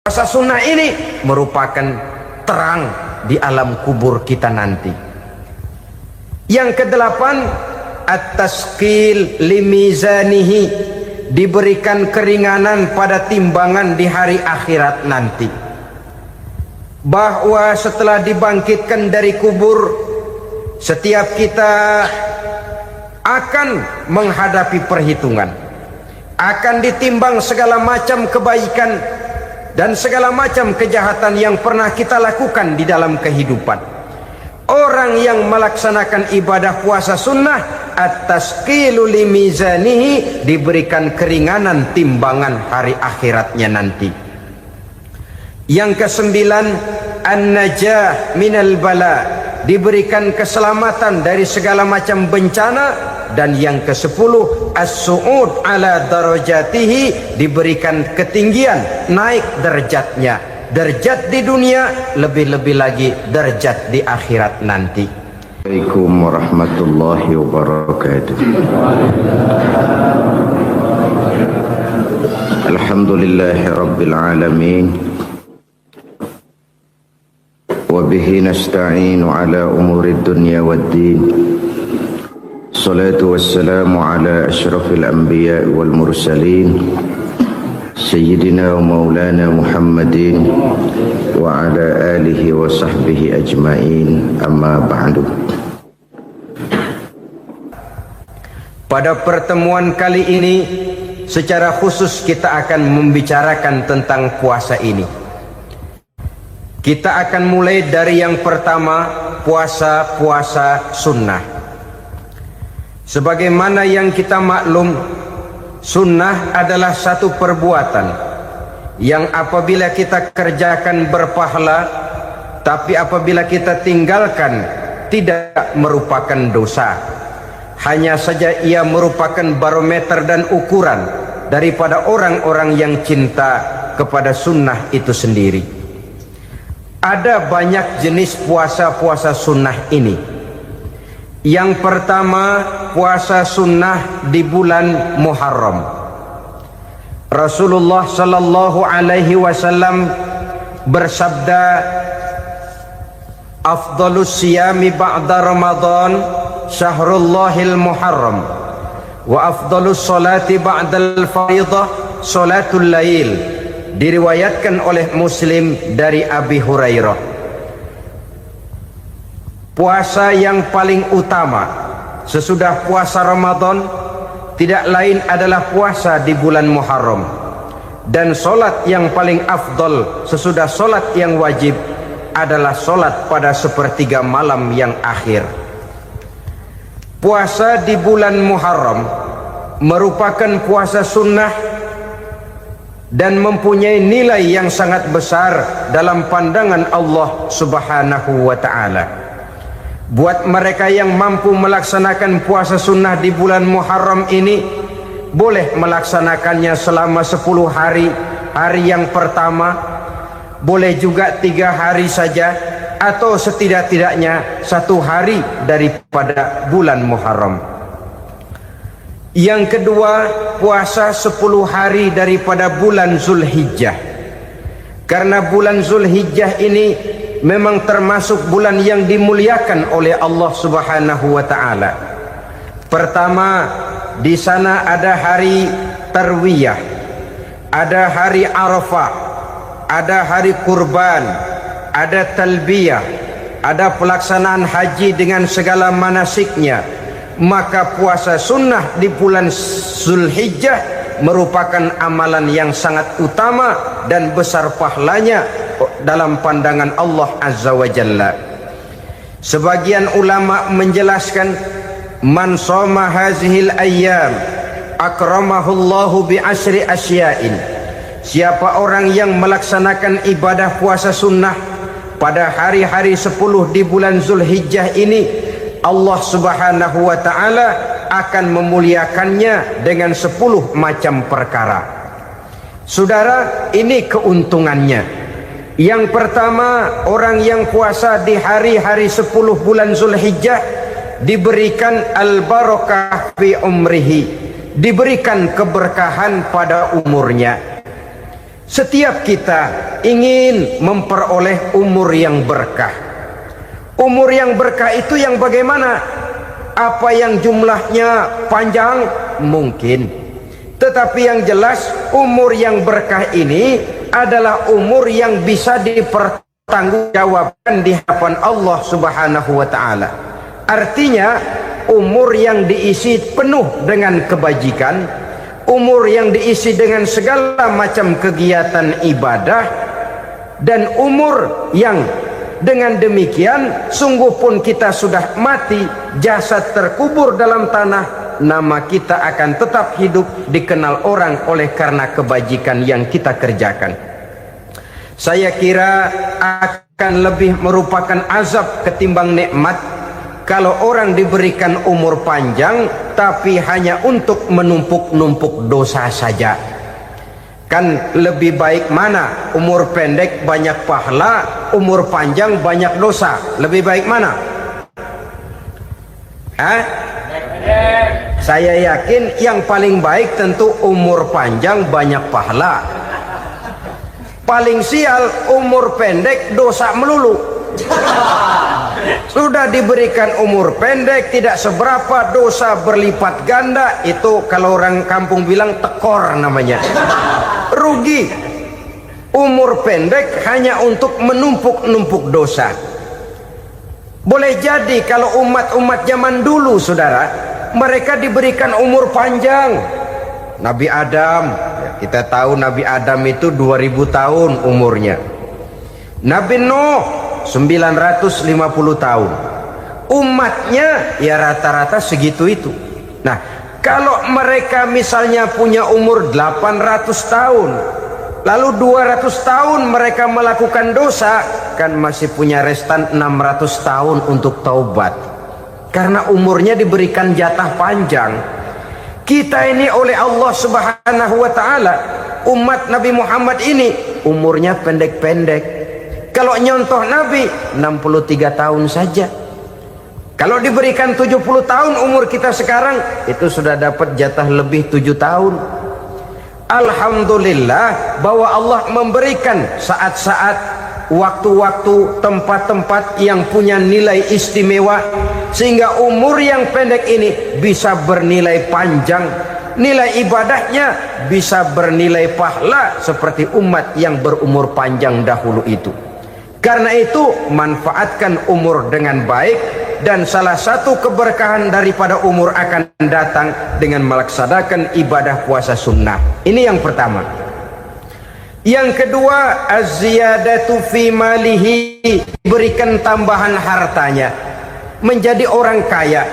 Puasa sunnah ini merupakan terang di alam kubur kita nanti. Yang kedelapan, at-tasqil limizanihi, diberikan keringanan pada timbangan di hari akhirat nanti. Bahwa setelah dibangkitkan dari kubur, setiap kita akan menghadapi perhitungan, akan ditimbang segala macam kebaikan dan segala macam kejahatan yang pernah kita lakukan di dalam kehidupan. Orang yang melaksanakan ibadah puasa sunnah, at-tasqilu limizanihi, diberikan keringanan timbangan hari akhiratnya nanti. Yang kesembilan, an-najah minal bala, diberikan keselamatan dari segala macam bencana. Dan yang ke-10, as-su'ud ala darajatihi, diberikan ketinggian, naik derajatnya, derajat di dunia, lebih-lebih lagi derajat di akhirat nanti. Assalamualaikum warahmatullahi wabarakatuh. Alhamdulillahi rabbil alamin, wa bihi nasta'inu ala umuri dunya waddin. Salatu wassalamu ala ashrafil anbiya wal mursalin, Sayyidina wa maulana Muhammadin wa ala alihi wa sahbihi ajma'in, amma ba'du. Pada pertemuan kali ini secara khusus kita akan membicarakan tentang puasa ini. Kita akan mulai dari yang pertama, puasa sunnah. Sebagaimana yang kita maklum, sunnah adalah satu perbuatan yang apabila kita kerjakan berpahala, tapi apabila kita tinggalkan tidak merupakan dosa. Hanya saja ia merupakan barometer dan ukuran daripada orang-orang yang cinta kepada sunnah itu sendiri. Ada banyak jenis puasa sunnah ini. Yang pertama, puasa sunnah di bulan Muharram. Rasulullah sallallahu alaihi wasallam bersabda, afdalus siyami ba'da Ramadan syahrullahil Muharram, wa afdalus salati ba'dal faridah salatul lail. Diriwayatkan oleh Muslim dari Abi Hurairah. Puasa yang paling utama sesudah puasa Ramadan tidak lain adalah puasa di bulan Muharram. Dan solat yang paling afdal sesudah solat yang wajib adalah solat pada sepertiga malam yang akhir. Puasa di bulan Muharram merupakan puasa sunnah dan mempunyai nilai yang sangat besar dalam pandangan Allah Subhanahu wa ta'ala. Buat mereka yang mampu melaksanakan puasa sunnah di bulan Muharram ini, boleh melaksanakannya selama 10 hari. Hari yang pertama, boleh juga 3 hari saja, atau setidak-tidaknya 1 hari daripada bulan Muharram. Yang kedua, puasa 10 hari daripada bulan Zulhijjah. Karena bulan Zulhijjah ini memang termasuk bulan yang dimuliakan oleh Allah Subhanahu wa ta'ala. Pertama, di sana ada hari Tarwiyah, ada hari Arafah, ada hari kurban, ada talbiyah, ada pelaksanaan haji dengan segala manasiknya. Maka puasa sunnah di bulan Zulhijjah merupakan amalan yang sangat utama dan besar pahalanya dalam pandangan Allah Azza wa Jalla. Sebagian ulama menjelaskan, man shoma hazihil ayyam akramahullahu bi asyri asya'in. Siapa orang yang melaksanakan ibadah puasa sunnah pada hari-hari 10 di bulan Zulhijjah ini, Allah Subhanahu wa ta'ala akan memuliakannya dengan 10 macam perkara. Saudara, ini keuntungannya. Yang pertama, orang yang puasa di hari-hari 10 bulan Zulhijjah diberikan al-barakah fi umrihi, diberikan keberkahan pada umurnya. Setiap kita ingin memperoleh umur yang berkah. Umur yang berkah itu yang bagaimana? Apa yang jumlahnya panjang? Mungkin. Tetapi yang jelas umur yang berkah ini adalah umur yang bisa dipertanggungjawabkan di hadapan Allah Subhanahu wa taala. Artinya umur yang diisi penuh dengan kebajikan, umur yang diisi dengan segala macam kegiatan ibadah, dan umur yang dengan demikian sungguh pun kita sudah mati, jasad terkubur dalam tanah, nama kita akan tetap hidup, dikenal orang oleh karena kebajikan yang kita kerjakan. Saya kira akan lebih merupakan azab ketimbang nikmat kalau orang diberikan umur panjang tapi hanya untuk menumpuk-numpuk dosa saja. Kan lebih baik mana? Umur pendek banyak pahala, umur panjang banyak dosa. Lebih baik mana? Saya yakin yang paling baik tentu umur panjang banyak pahala. Paling sial umur pendek dosa melulu. Sudah diberikan umur pendek tidak seberapa, dosa berlipat ganda. Itu kalau orang kampung bilang tekor namanya. Rugi. Umur pendek hanya untuk menumpuk-numpuk dosa. Boleh jadi kalau umat-umat zaman dulu, saudara, mereka diberikan umur panjang. Nabi Adam, kita tahu Nabi Adam itu 2000 tahun umurnya. Nabi Nuh 950 tahun. Umatnya ya rata-rata segitu itu. Nah, kalau mereka misalnya punya umur 800 tahun, lalu 200 tahun mereka melakukan dosa, kan masih punya restan 600 tahun untuk taubat. Karena umurnya diberikan jatah panjang. Kita ini oleh Allah Subhanahu wa taala, umat Nabi Muhammad ini umurnya pendek-pendek. Kalau nyontoh Nabi 63 tahun saja. Kalau diberikan 70 tahun umur kita sekarang, itu sudah dapat jatah lebih 7 tahun. Alhamdulillah bahwa Allah memberikan saat-saat, waktu-waktu, tempat-tempat yang punya nilai istimewa, sehingga umur yang pendek ini bisa bernilai panjang, nilai ibadahnya bisa bernilai pahala seperti umat yang berumur panjang dahulu itu. Karena itu manfaatkan umur dengan baik, dan salah satu keberkahan daripada umur akan datang dengan melaksanakan ibadah puasa sunnah. Ini yang pertama. Yang kedua, az-ziyadatu fi malihi, berikan tambahan hartanya, menjadi orang kaya.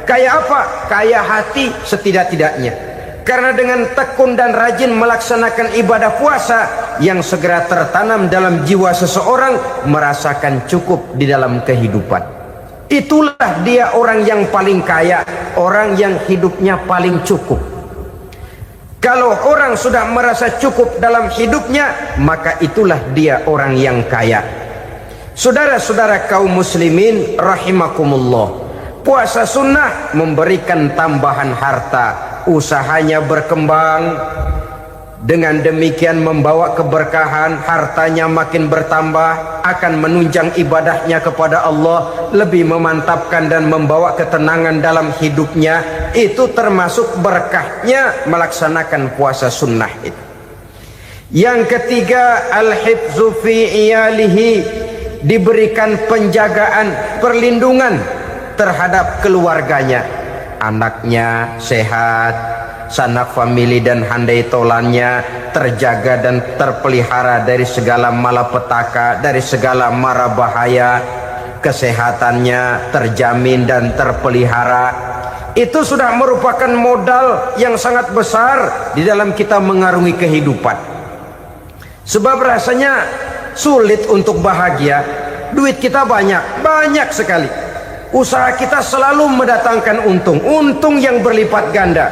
Kaya apa? Kaya hati setidak-tidaknya. Karena dengan tekun dan rajin melaksanakan ibadah puasa, yang segera tertanam dalam jiwa seseorang merasakan cukup di dalam kehidupan. Itulah dia orang yang paling kaya, orang yang hidupnya paling cukup. Kalau orang sudah merasa cukup dalam hidupnya, maka itulah dia orang yang kaya. Saudara-saudara kaum muslimin rahimakumullah, puasa sunnah memberikan tambahan harta, usahanya berkembang, dengan demikian membawa keberkahan, hartanya makin bertambah, akan menunjang ibadahnya kepada Allah, lebih memantapkan dan membawa ketenangan dalam hidupnya. Itu termasuk berkahnya melaksanakan puasa sunnah itu. Yang ketiga, al-hifzu fi iyalihi, diberikan penjagaan, perlindungan terhadap keluarganya, anaknya sehat, sanak famili dan handai tolannya terjaga dan terpelihara dari segala malapetaka, dari segala mara bahaya, kesehatannya terjamin dan terpelihara. Itu sudah merupakan modal yang sangat besar di dalam kita mengarungi kehidupan. Sebab rasanya sulit untuk bahagia, duit kita banyak sekali, usaha kita selalu mendatangkan untung yang berlipat ganda.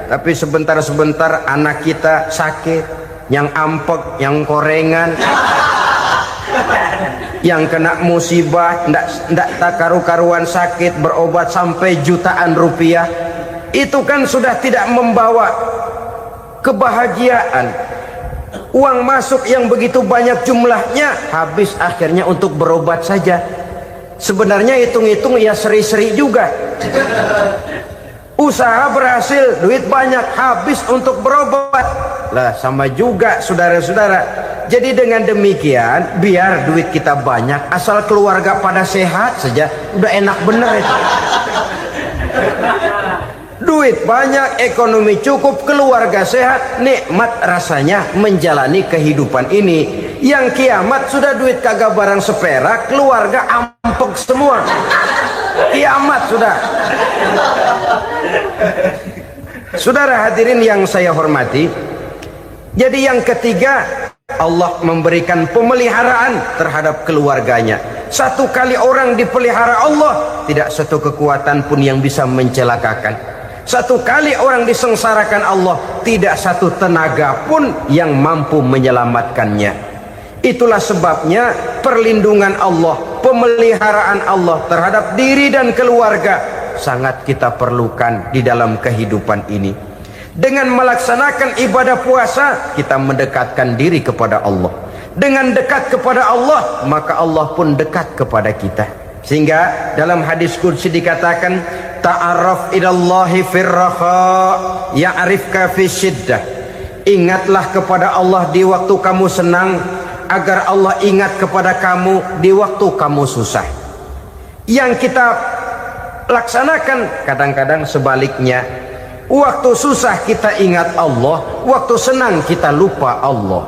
Tapi sebentar-sebentar anak kita sakit, yang ampek, yang korengan, yang kena musibah, ndak tak karu-karuan sakit, berobat sampai jutaan rupiah. Itu kan sudah tidak membawa kebahagiaan. Uang masuk yang begitu banyak jumlahnya, habis akhirnya untuk berobat saja. Sebenarnya hitung-hitung ya seri-seri juga. Usaha berhasil, duit banyak, habis untuk berobat. Lah sama juga saudara-saudara. Jadi dengan demikian, biar duit kita banyak, asal keluarga pada sehat saja, udah enak bener itu. Duit banyak, ekonomi cukup, keluarga sehat, nikmat rasanya menjalani kehidupan ini. Yang kiamat sudah duit kagak barang seperak, keluarga ampek semua. Kiamat sudah. Saudara hadirin yang saya hormati, jadi yang ketiga, Allah memberikan pemeliharaan terhadap keluarganya. Satu kali orang dipelihara Allah, tidak satu kekuatan pun yang bisa mencelakakan. Satu kali orang disengsarakan Allah, tidak satu tenaga pun yang mampu menyelamatkannya. Itulah sebabnya perlindungan Allah, pemeliharaan Allah terhadap diri dan keluarga sangat kita perlukan di dalam kehidupan ini. Dengan melaksanakan ibadah puasa, kita mendekatkan diri kepada Allah. Dengan dekat kepada Allah, maka Allah pun dekat kepada kita. Sehingga dalam hadis qudsi dikatakan, ta'arraf ilallahi firraha ya'rifka fi syiddah. Ingatlah kepada Allah di waktu kamu senang, agar Allah ingat kepada kamu di waktu kamu susah. Yang kita laksanakan kadang-kadang sebaliknya. Waktu susah kita ingat Allah, waktu senang kita lupa Allah.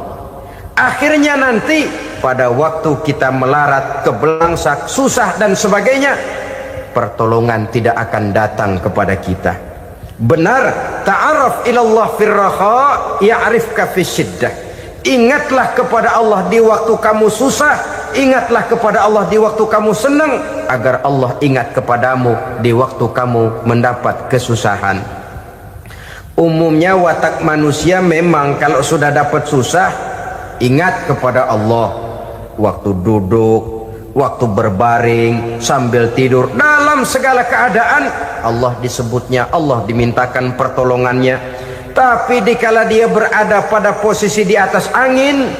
Akhirnya nanti pada waktu kita melarat, kebelangsak, susah dan sebagainya, pertolongan tidak akan datang kepada kita. Benar, ta'arraf ilallah firraha ya'rifka fi syiddah. Ingatlah kepada Allah di waktu kamu susah, ingatlah kepada Allah di waktu kamu senang, agar Allah ingat kepadamu di waktu kamu mendapat kesusahan. Umumnya watak manusia memang kalau sudah dapat susah, ingat kepada Allah. Waktu duduk, waktu berbaring, sambil tidur, dalam segala keadaan Allah disebutnya, Allah dimintakan pertolongannya. Tapi dikala dia berada pada posisi di atas angin,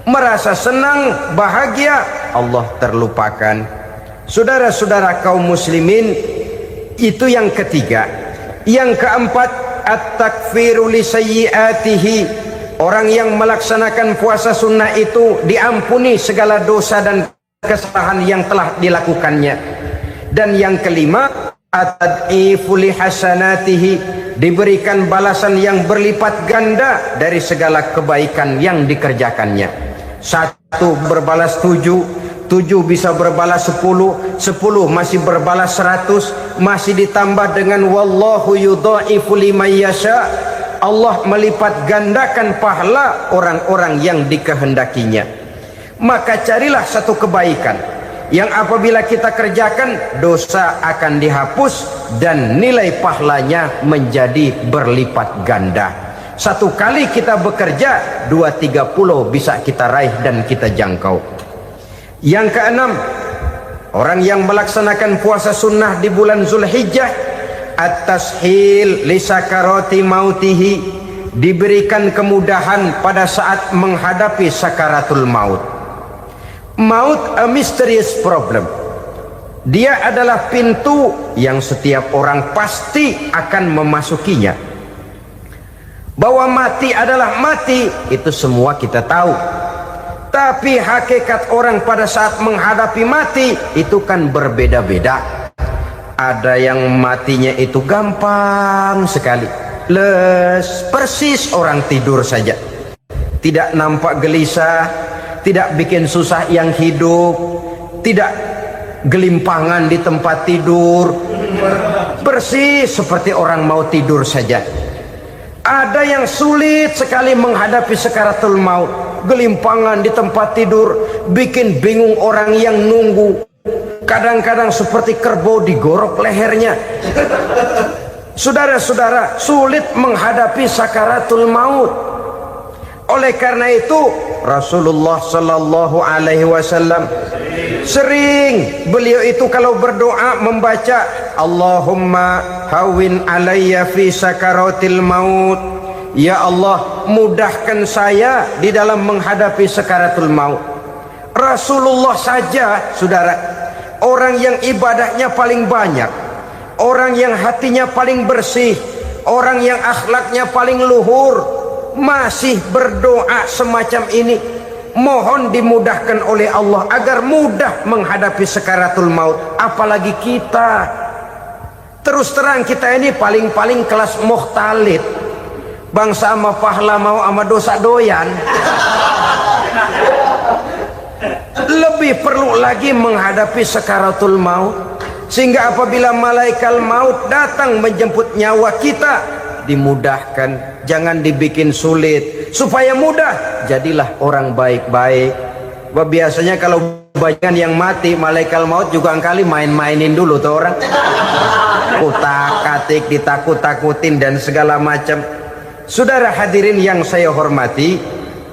merasa senang, bahagia, Allah terlupakan. Saudara-saudara kaum muslimin, itu yang ketiga. Yang keempat, at-takfiru li sayyiatihi. Orang yang melaksanakan puasa sunnah itu diampuni segala dosa dan kesalahan yang telah dilakukannya. Dan yang kelima, at-tad'ifu li hasanatihi, diberikan balasan yang berlipat ganda dari segala kebaikan yang dikerjakannya. Satu berbalas 7, 7 bisa berbalas 10, 10 masih berbalas 100, masih ditambah dengan wallahu yudha'ifu liman yasha. Allah melipat gandakan pahala orang-orang yang dikehendakinya. Maka carilah satu kebaikan yang apabila kita kerjakan, dosa akan dihapus dan nilai pahalanya menjadi berlipat ganda. Satu kali kita bekerja, 2-3 pulau bisa kita raih dan kita jangkau. Yang keenam, orang yang melaksanakan puasa sunnah di bulan Zulhijjah, at-tashil li sakarati mautihi, diberikan kemudahan pada saat menghadapi sakaratul maut. Maut a mysterious problem. Dia adalah pintu yang setiap orang pasti akan memasukinya. Bahwa mati adalah mati, itu semua kita tahu. Tapi hakikat orang pada saat menghadapi mati itu kan berbeda-beda. Ada yang matinya itu gampang sekali, persis orang tidur saja, tidak nampak gelisah, tidak bikin susah yang hidup, tidak gelimpangan di tempat tidur, persis seperti orang mau tidur saja. Ada yang sulit sekali menghadapi sakaratul maut, gelimpangan di tempat tidur, bikin bingung orang yang nunggu. Kadang-kadang seperti kerbau digorok lehernya. Saudara-saudara, sulit menghadapi sakaratul maut. Oleh karena itu Rasulullah sallallahu alaihi wasallam sering beliau itu kalau berdoa membaca Allahumma hawin alayya fi sakaratil maut, ya Allah, mudahkan saya di dalam menghadapi sakaratul maut. Rasulullah saja, saudara, orang yang ibadahnya paling banyak, orang yang hatinya paling bersih, orang yang akhlaknya paling luhur, masih berdoa semacam ini. Mohon dimudahkan oleh Allah agar mudah menghadapi sakaratul maut. Apalagi kita, terus terang kita ini paling-paling kelas mukhtalid, bangsa ama pahala mau ama dosa doyan. Lebih perlu lagi menghadapi sakaratul maut, sehingga apabila malaikat maut datang menjemput nyawa kita, dimudahkan, jangan dibikin sulit, supaya mudah. Jadilah orang baik-baik. Biasanya kalau banyak yang mati, malaikat maut juga kali main-mainin dulu tuh orang, kutak-katik, ditakut-takutin dan segala macam. Saudara hadirin yang saya hormati,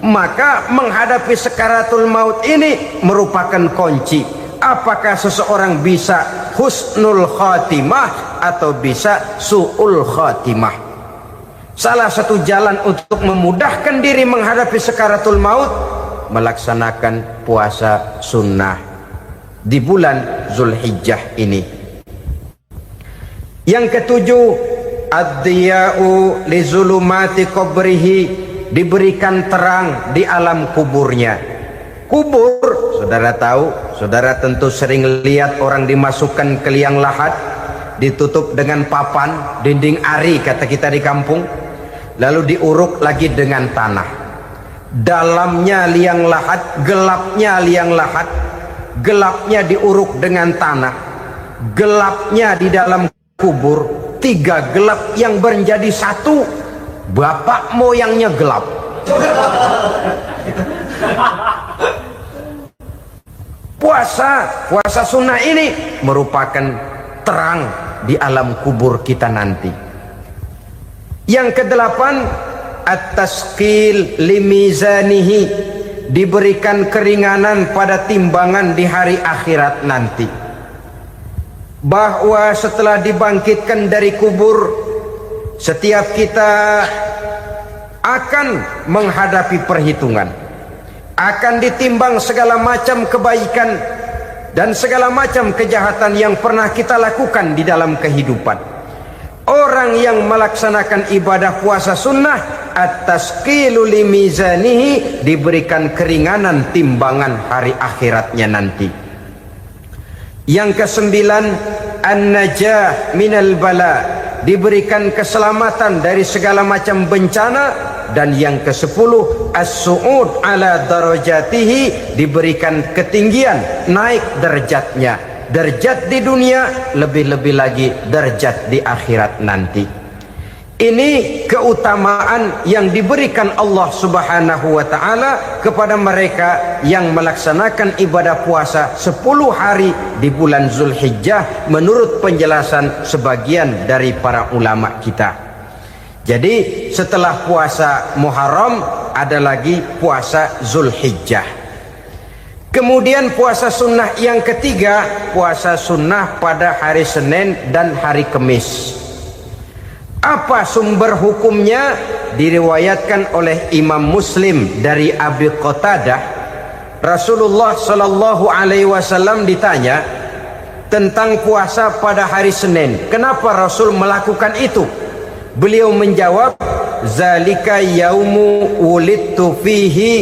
maka menghadapi sakaratul maut ini merupakan kunci. Apakah seseorang bisa husnul khatimah atau bisa su'ul khatimah? Salah satu jalan untuk memudahkan diri menghadapi sakaratul maut, melaksanakan puasa sunnah di bulan Zulhijjah ini. Yang ketujuh, ad-diya'u li zulumati qabrihi, diberikan terang di alam kuburnya. Kubur, saudara tahu, saudara tentu sering lihat orang dimasukkan ke liang lahat, ditutup dengan papan, dinding ari kata kita di kampung, lalu diuruk lagi dengan tanah. Dalamnya liang lahat, gelapnya liang lahat, gelapnya diuruk dengan tanah, gelapnya di dalam kubur, tiga gelap yang menjadi satu. Bapak moyangnya gelap. Puasa sunnah ini merupakan terang di alam kubur kita nanti. Yang kedelapan, at-tasqil limizanihi, diberikan keringanan pada timbangan di hari akhirat nanti. Bahwa setelah dibangkitkan dari kubur, setiap kita akan menghadapi perhitungan, akan ditimbang segala macam kebaikan dan segala macam kejahatan yang pernah kita lakukan di dalam kehidupan. Orang yang melaksanakan ibadah puasa sunnah, at-tasqilu limizanihi, diberikan keringanan timbangan hari akhiratnya nanti. Yang kesembilan, an-najah minal bala, diberikan keselamatan dari segala macam bencana. Dan yang ke-10, as-su'ud ala darajatihi, diberikan ketinggian, naik derajatnya. Derajat di dunia, lebih-lebih lagi derajat di akhirat nanti. Ini keutamaan yang diberikan Allah Subhanahu wa ta'ala kepada mereka yang melaksanakan ibadah puasa 10 hari di bulan Zulhijjah, menurut penjelasan sebagian dari para ulama kita. Jadi setelah puasa Muharram ada lagi puasa Zulhijjah. Kemudian puasa sunnah yang ketiga, puasa sunnah pada hari Senin dan hari Kamis. Apa sumber hukumnya? Diriwayatkan oleh Imam Muslim dari Abi Qatadah, Rasulullah Shallallahu Alaihi Wasallam ditanya tentang puasa pada hari Senin. Kenapa Rasul melakukan itu? Beliau menjawab, zalika yaumu wulidtu fihi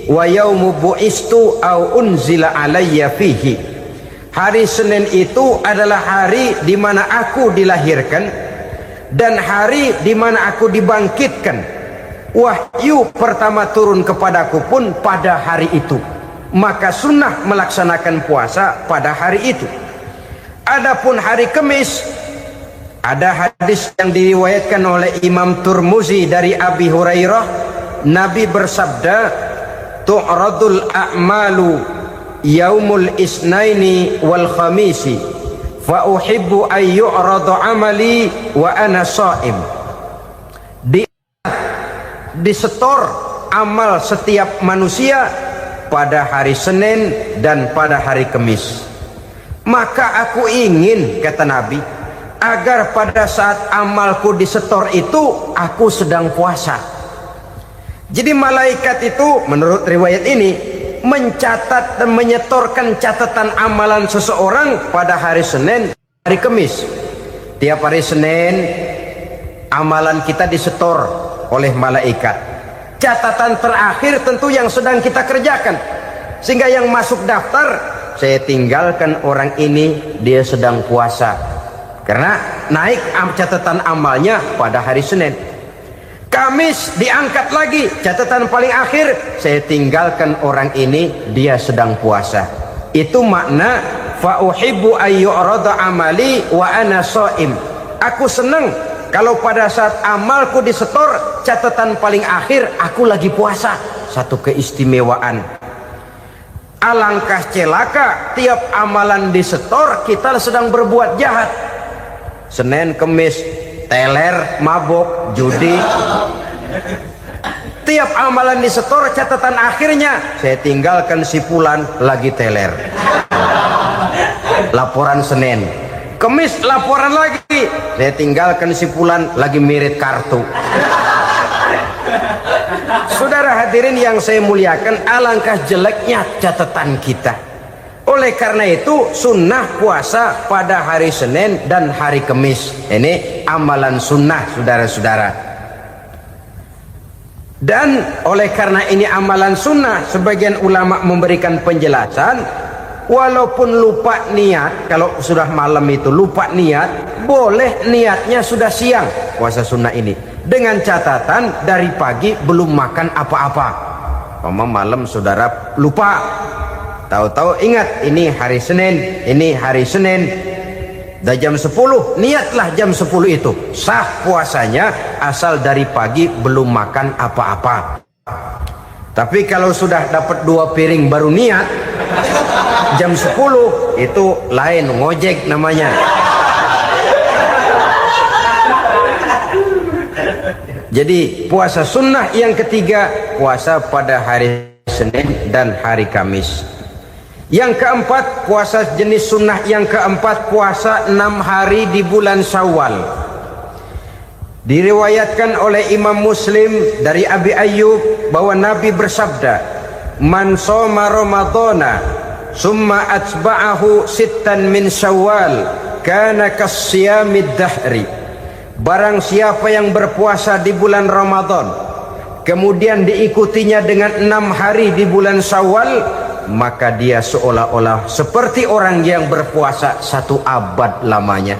wa yaumu bu'istu au unzila alayya fihi. Hari Senin itu adalah hari di mana aku dilahirkan dan hari di mana aku dibangkitkan. Wahyu pertama turun kepadaku pun pada hari itu. Maka sunnah melaksanakan puasa pada hari itu. Adapun hari Kamis, ada hadis yang diriwayatkan oleh Imam Turmuzi dari Abi Hurairah, Nabi bersabda, tu'radul a'malu yaumul isnaini wal khamisi fa uhibbu an yu'radu amali wa ana sha'im. Disetor amal setiap manusia pada hari Senin dan pada hari Kamis. Maka aku ingin, kata Nabi, agar pada saat amalku disetor itu aku sedang puasa. Jadi malaikat itu menurut riwayat ini mencatat dan menyetorkan catatan amalan seseorang pada hari Senin, hari Kamis. Tiap hari Senin amalan kita disetor oleh malaikat. Catatan terakhir tentu yang sedang kita kerjakan, sehingga yang masuk daftar, saya tinggalkan orang ini, dia sedang puasa, karena naik catatan amalnya pada hari Senin. Kamis diangkat lagi, catatan paling akhir, saya tinggalkan orang ini, dia sedang puasa. Itu makna fa uhibbu ayyurada amali wa ana shaim. Aku senang kalau pada saat amalku disetor, catatan paling akhir aku lagi puasa. Satu keistimewaan. Alangkah celaka tiap amalan disetor kita sedang berbuat jahat. Senin, Kemis, teler, mabok, judi. Tiap amalan disetor, catatan akhirnya saya tinggalkan si fulan lagi teler. Laporan Senin. Kemis laporan lagi, saya tinggalkan si fulan lagi mirit kartu. Saudara hadirin yang saya muliakan, alangkah jeleknya catatan kita. Oleh karena itu sunnah puasa pada hari Senin dan hari Kamis. Ini amalan sunnah, saudara-saudara. Dan oleh karena ini amalan sunnah, sebagian ulama memberikan penjelasan, walaupun lupa niat, kalau sudah malam itu lupa niat, boleh niatnya sudah siang puasa sunnah ini, dengan catatan dari pagi belum makan apa-apa. Malam saudara lupa, tahu-tahu ingat ini hari Senin, ini hari Senin, dah jam 10, niatlah jam 10 itu, sah puasanya asal dari pagi belum makan apa-apa. Tapi kalau sudah dapat 2 piring baru niat jam 10, itu lain, ngojek namanya. Jadi puasa sunnah yang ketiga, puasa pada hari Senin dan hari Kamis. Yang keempat, puasa jenis sunnah yang keempat, puasa 6 hari di bulan Syawal. Diriwayatkan oleh Imam Muslim dari Abi Ayyub bahwa Nabi bersabda, "Man shoma Ramadhana summa atba'ahu sittan min Syawal kana kasyamid dahri." Barang siapa yang berpuasa di bulan Ramadan kemudian diikutinya dengan 6 hari di bulan Syawal, maka dia seolah-olah seperti orang yang berpuasa 1 abad lamanya.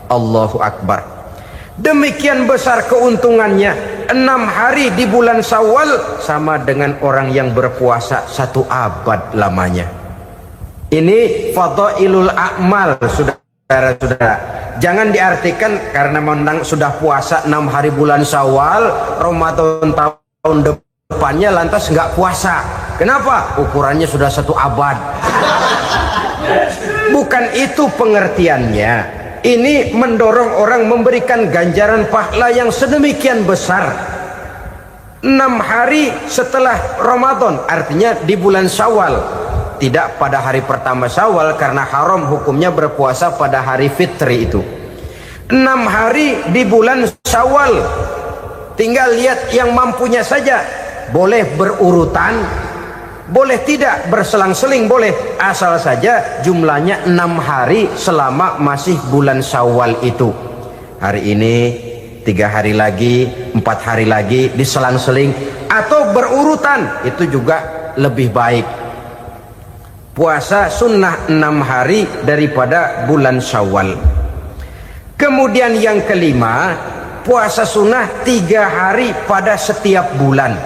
Allahu Akbar. Demikian besar keuntungannya. 6 hari di bulan Syawal sama dengan orang yang berpuasa 1 abad lamanya. Ini fadailul a'mal, saudara-saudara. Jangan diartikan karena menang sudah puasa 6 hari bulan Syawal, Ramadan tahun depannya lantas nggak puasa. Kenapa? Ukurannya sudah 1 abad. Bukan itu pengertiannya. Ini mendorong orang memberikan ganjaran pahala yang sedemikian besar. 6 hari setelah Ramadan, artinya di bulan Syawal. Tidak pada hari pertama Syawal, karena haram hukumnya berpuasa pada hari fitri itu. 6 hari di bulan Syawal. Tinggal lihat yang mampunya saja. Boleh berurutan, boleh tidak berselang-seling, boleh. Asal saja jumlahnya 6 hari selama masih bulan Syawal itu. Hari ini 3 hari lagi, 4 hari lagi, diselang-seling atau berurutan, itu juga lebih baik. Puasa sunnah 6 hari daripada bulan Syawal. Kemudian yang kelima, puasa sunnah 3 hari pada setiap bulan.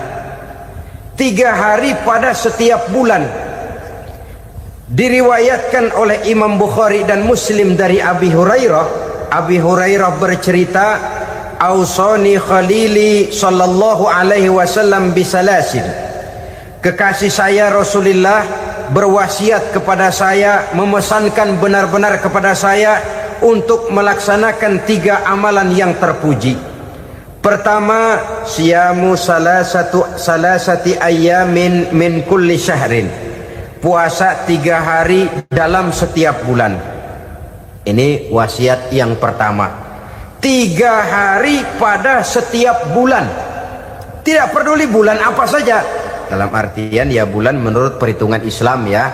3 hari pada setiap bulan. Diriwayatkan oleh Imam Bukhari dan Muslim dari Abi Hurairah. Abi Hurairah bercerita, "Ausani khalili sallallahu alaihi wasallam bisalasin." Kekasih saya Rasulullah berwasiat kepada saya, memesankan benar-benar kepada saya untuk melaksanakan 3 amalan yang terpuji. Pertama, siyamu salasati ayyamin min kulli syahrin. Puasa 3 hari dalam setiap bulan. Ini wasiat yang pertama. 3 hari pada setiap bulan. Tidak peduli bulan apa saja. Dalam artian ya bulan menurut perhitungan Islam ya.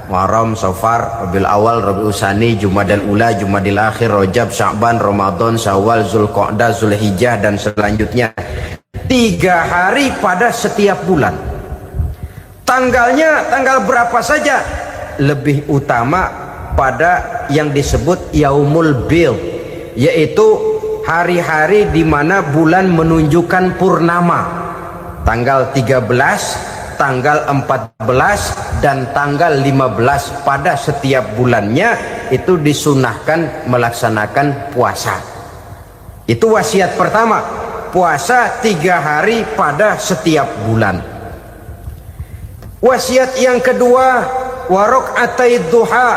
Muharram, Safar, Rabiul Awal, Rabiul Tsani, Jumadal Ula, Jumadil Akhir, Rajab, Sya'ban, Ramadan, Syawal, Zulqa'dah, Zulhijjah dan selanjutnya. 3 hari pada setiap bulan. Tanggalnya tanggal berapa saja. Lebih utama pada yang disebut Yaumul Bid, yaitu hari-hari di mana bulan menunjukkan purnama. Tanggal 13, tanggal 14 dan tanggal 15 pada setiap bulannya itu disunahkan melaksanakan puasa. Itu wasiat pertama, puasa 3 hari pada setiap bulan. Wasiat yang kedua, waraqatai duha,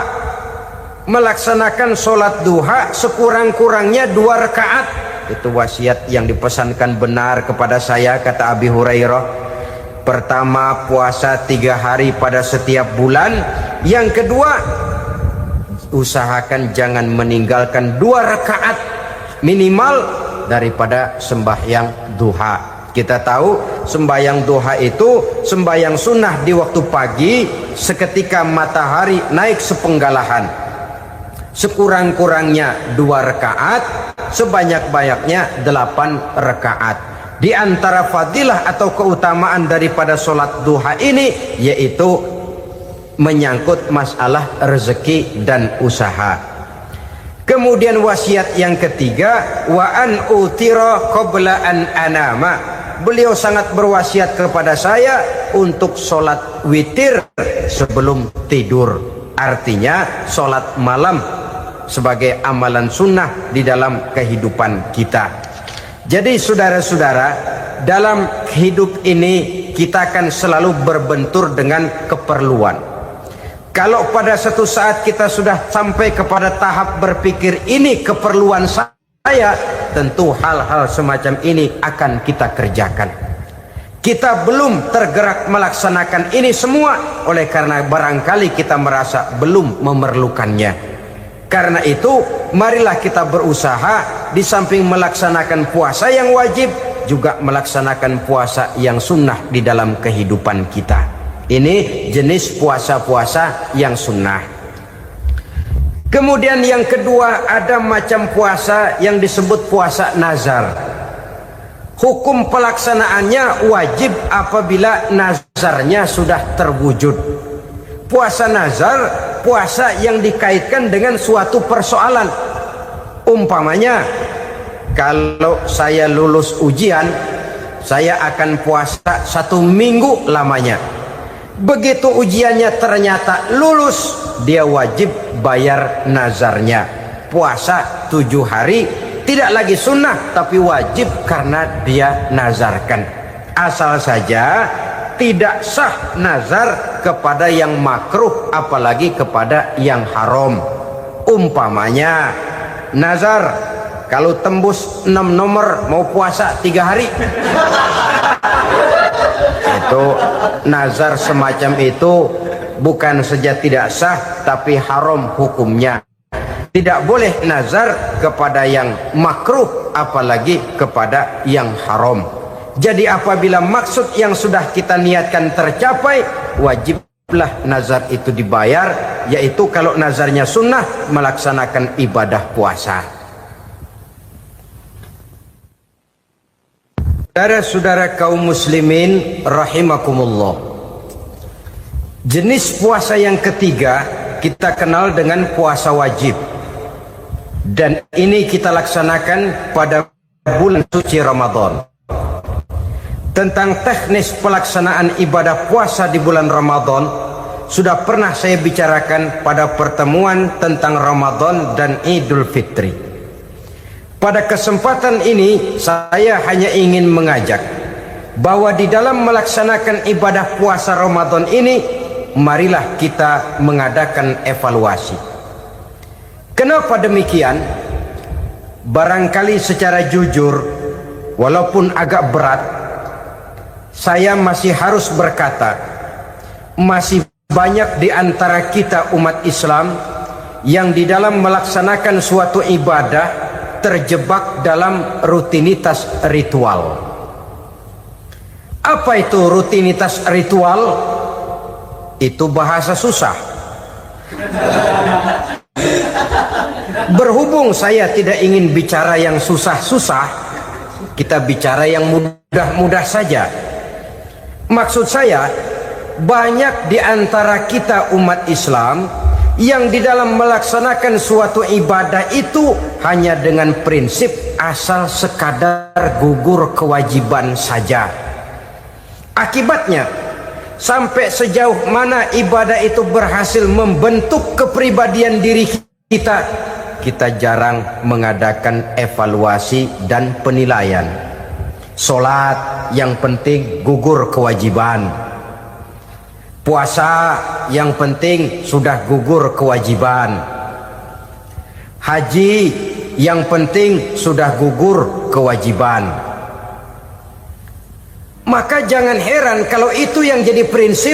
melaksanakan sholat duha sekurang-kurangnya 2 rakaat. Itu wasiat yang dipesankan benar kepada saya, kata Abi Hurairah. Pertama, puasa 3 hari pada setiap bulan. Yang kedua, usahakan jangan meninggalkan 2 rakaat minimal daripada sembahyang duha. Kita tahu sembahyang duha itu sembahyang sunnah di waktu pagi seketika matahari naik sepenggalahan. Sekurang-kurangnya 2 rakaat, sebanyak-banyaknya 8 rakaat. Di antara fadilah atau keutamaan daripada sholat duha ini yaitu menyangkut masalah rezeki dan usaha. Kemudian wasiat yang ketiga, wa an utira qabla an anama. Beliau sangat berwasiat kepada saya untuk sholat witir sebelum tidur. Artinya sholat malam sebagai amalan sunnah di dalam kehidupan kita. Jadi saudara-saudara, dalam hidup ini kita akan selalu berbentur dengan keperluan. Kalau pada satu saat kita sudah sampai kepada tahap berpikir ini keperluan saya, tentu hal-hal semacam ini akan kita kerjakan. Kita belum tergerak melaksanakan ini semua oleh karena barangkali kita merasa belum memerlukannya. Karena itu, marilah kita berusaha di samping melaksanakan puasa yang wajib, juga melaksanakan puasa yang sunnah di dalam kehidupan kita. Ini jenis puasa-puasa yang sunnah. Kemudian yang kedua, ada macam puasa yang disebut puasa nazar. Hukum pelaksanaannya wajib apabila nazarnya sudah terwujud. Puasa nazar, puasa yang dikaitkan dengan suatu persoalan. Umpamanya, kalau saya lulus ujian, saya akan puasa 1 minggu lamanya. Begitu ujiannya ternyata lulus, dia wajib bayar nazarnya. Puasa 7 hari, tidak lagi sunnah tapi wajib karena dia nazarkan. Asal saja tidak sah nazar kepada yang makruh apalagi kepada yang haram. Umpamanya nazar kalau tembus 6 nomor mau puasa 3 hari. Itu nazar semacam itu bukan saja tidak sah tapi haram hukumnya. Tidak boleh nazar kepada yang makruh apalagi kepada yang haram. Jadi apabila maksud yang sudah kita niatkan tercapai, wajiblah nazar itu dibayar, yaitu kalau nazarnya sunnah melaksanakan ibadah puasa. Saudara-saudara kaum muslimin rahimakumullah. Jenis puasa yang ketiga kita kenal dengan puasa wajib. Dan ini kita laksanakan pada bulan suci Ramadan. Tentang teknis pelaksanaan ibadah puasa di bulan Ramadan sudah pernah saya bicarakan pada pertemuan tentang Ramadan dan Idul Fitri. Pada kesempatan ini saya hanya ingin mengajak bahwa di dalam melaksanakan ibadah puasa Ramadan ini, marilah kita mengadakan evaluasi. Kenapa demikian? Barangkali secara jujur, walaupun agak berat, saya masih harus berkata, masih banyak di antara kita umat Islam yang di dalam melaksanakan suatu ibadah terjebak dalam rutinitas ritual. Apa itu rutinitas ritual? Itu bahasa susah. Berhubung saya tidak ingin bicara yang susah-susah, kita bicara yang mudah-mudah saja. Maksud saya, banyak di antara kita umat Islam yang di dalam melaksanakan suatu ibadah itu hanya dengan prinsip asal sekadar gugur kewajiban saja. Akibatnya, sampai sejauh mana ibadah itu berhasil membentuk kepribadian diri kita, kita jarang mengadakan evaluasi dan penilaian. Solat yang penting gugur kewajiban. Puasa yang penting sudah gugur kewajiban. Haji yang penting sudah gugur kewajiban. Maka jangan heran kalau itu yang jadi prinsip,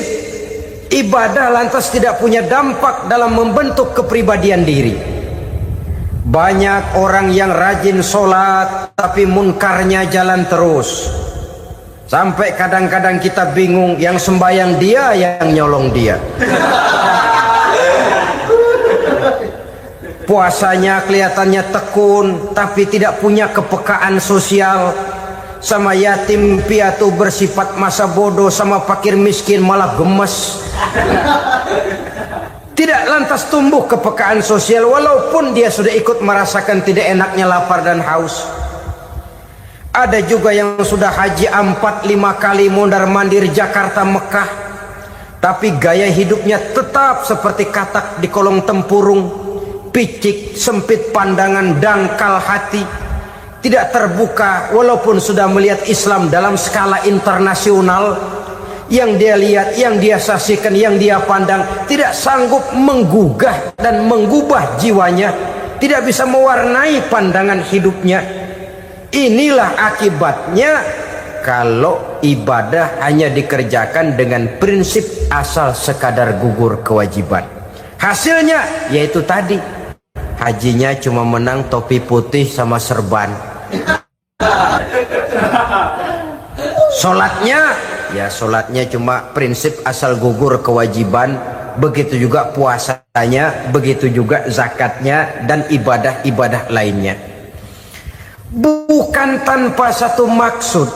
ibadah lantas tidak punya dampak dalam membentuk kepribadian diri. Banyak orang yang rajin sholat tapi munkarnya jalan terus. Sampai kadang-kadang kita bingung, yang sembahyang dia, yang nyolong dia. Puasanya kelihatannya tekun, tapi tidak punya kepekaan sosial. Sama yatim piatu bersifat masa bodoh, sama fakir miskin malah gemes. Tidak lantas tumbuh kepekaan sosial, walaupun dia sudah ikut merasakan tidak enaknya lapar dan haus. Ada juga yang sudah haji 4-5 kali mondar-mandir Jakarta Mekah, tapi gaya hidupnya tetap seperti katak di kolong tempurung, picik, sempit pandangan, dangkal hati, tidak terbuka walaupun sudah melihat Islam dalam skala internasional. Yang dia lihat, yang dia saksikan, yang dia pandang tidak sanggup menggugah dan mengubah jiwanya, tidak bisa mewarnai pandangan hidupnya. Inilah akibatnya kalau ibadah hanya dikerjakan dengan prinsip asal sekadar gugur kewajiban. Hasilnya yaitu tadi, hajinya cuma menang topi putih sama serban. Sholatnya cuma prinsip asal gugur kewajiban. Begitu juga puasanya, begitu juga zakatnya dan ibadah-ibadah lainnya. Bukan tanpa satu maksud.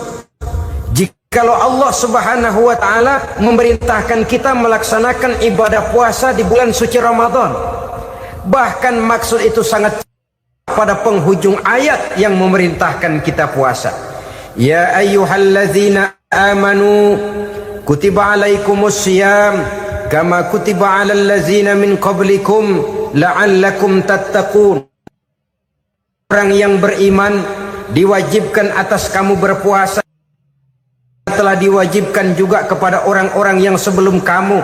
Jikalau Allah Subhanahu wa taala memerintahkan kita melaksanakan ibadah puasa di bulan suci Ramadan, bahkan maksud itu sangat pada penghujung ayat yang memerintahkan kita puasa. Ya ayyuhalladzina amanu kutiba alaikumus syiyam kama kutiba alal ladzina min qablikum la'allakum tattaqun. Orang yang beriman diwajibkan atas kamu berpuasa, telah diwajibkan juga kepada orang-orang yang sebelum kamu,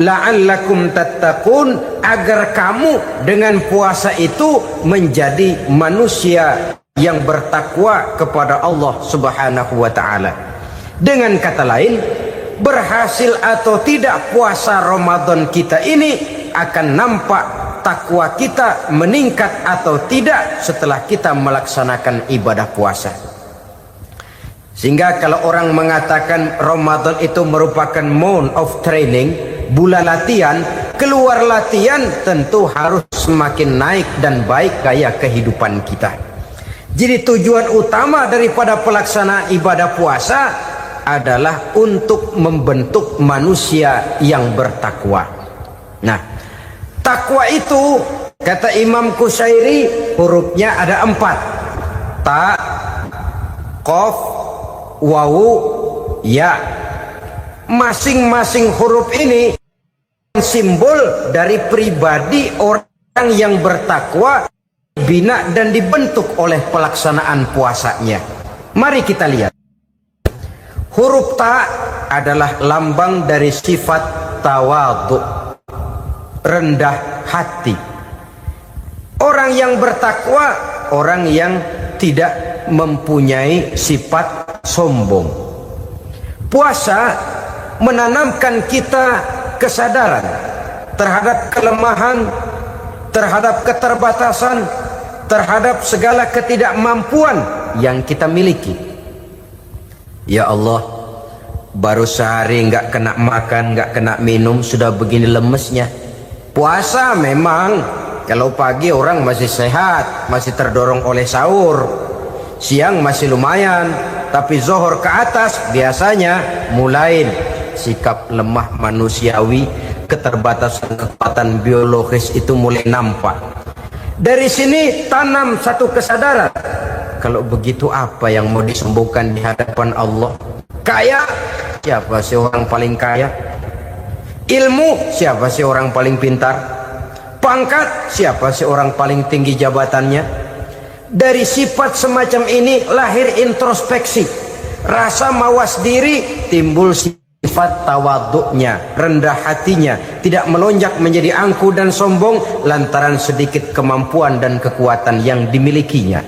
la'allakum tattaqun, agar kamu dengan puasa itu menjadi manusia yang bertakwa kepada Allah Subhanahu wa taala. Dengan kata lain, berhasil atau tidak puasa Ramadan kita ini akan nampak takwa kita meningkat atau tidak setelah kita melaksanakan ibadah puasa. Sehingga kalau orang mengatakan Ramadan itu merupakan month of training, bulan latihan, keluar latihan tentu harus semakin naik dan baik gaya kehidupan kita. Jadi tujuan utama daripada pelaksanaan ibadah puasa adalah untuk membentuk manusia yang bertakwa. Nah, takwa itu kata Imam Qusairi hurufnya ada 4. Ta, qaf, wawu, ya. Masing-masing huruf ini simbol dari pribadi orang yang bertakwa, bina dan dibentuk oleh pelaksanaan puasanya. Mari kita lihat. Huruf ta adalah lambang dari sifat tawadhu, rendah hati. Orang yang bertakwa, orang yang tidak mempunyai sifat sombong. Puasa menanamkan kita kesadaran terhadap kelemahan, terhadap keterbatasan, terhadap segala ketidakmampuan yang kita miliki. Ya Allah, Baru sehari nggak kena makan, nggak kena minum, sudah begini lemesnya. Puasa memang, kalau pagi orang masih sehat, masih terdorong oleh sahur. Siang masih lumayan, tapi zuhur ke atas biasanya mulai sikap lemah manusiawi, keterbatasan kekuatan biologis itu mulai nampak. Dari sini tanam satu kesadaran. Kalau begitu apa yang mau disembuhkan di hadapan Allah? Kaya, siapa sih orang paling kaya? Ilmu, siapa sih orang paling pintar? Pangkat, siapa sih orang paling tinggi jabatannya? Dari sifat semacam ini lahir introspeksi, rasa mawas diri, timbul sifat tawaduknya, rendah hatinya, tidak melonjak menjadi angkuh dan sombong lantaran sedikit kemampuan dan kekuatan yang dimilikinya.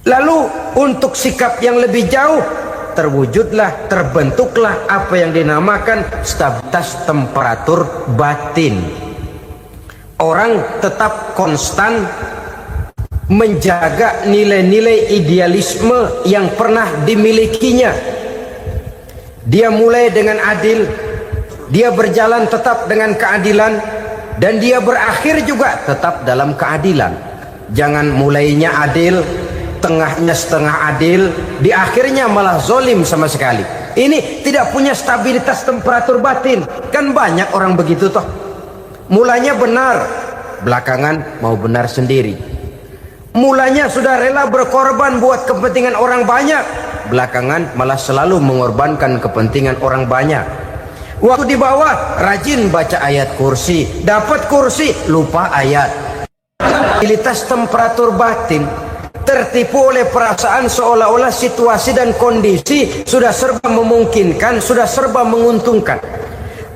Lalu untuk sikap yang lebih jauh, terwujudlah, terbentuklah apa yang dinamakan stabilitas temperatur batin. Orang tetap konstan menjaga nilai-nilai idealisme yang pernah dimilikinya. Dia mulai dengan adil, dia berjalan tetap dengan keadilan, dan dia berakhir juga tetap dalam keadilan. Jangan mulainya adil, tengahnya setengah adil, di akhirnya malah zolim sama sekali. Ini tidak punya stabilitas temperatur batin. Kan banyak orang begitu toh. Mulanya benar, belakangan mau benar sendiri. Mulanya sudah rela berkorban buat kepentingan orang banyak, belakangan malah selalu mengorbankan kepentingan orang banyak. Waktu di bawah rajin baca ayat kursi, dapat kursi lupa ayat. Stabilitas temperatur batin, tertipu oleh perasaan seolah-olah situasi dan kondisi sudah serba memungkinkan, sudah serba menguntungkan.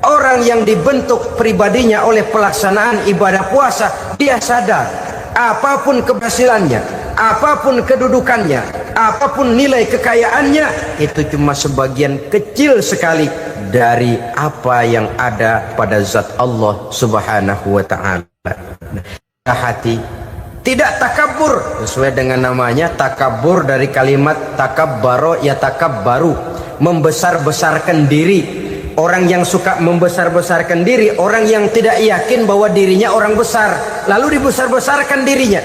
Orang yang dibentuk pribadinya oleh pelaksanaan ibadah puasa, dia sadar apapun keberhasilannya, apapun kedudukannya, apapun nilai kekayaannya, itu cuma sebagian kecil sekali dari apa yang ada pada zat Allah Subhanahu wa ta'ala. Hati tidak takabur, sesuai dengan namanya takabur dari kalimat takabbaro ya takabbaru, membesar-besarkan diri. Orang yang suka membesar-besarkan diri, orang yang tidak yakin bahwa dirinya orang besar, lalu dibesar-besarkan dirinya.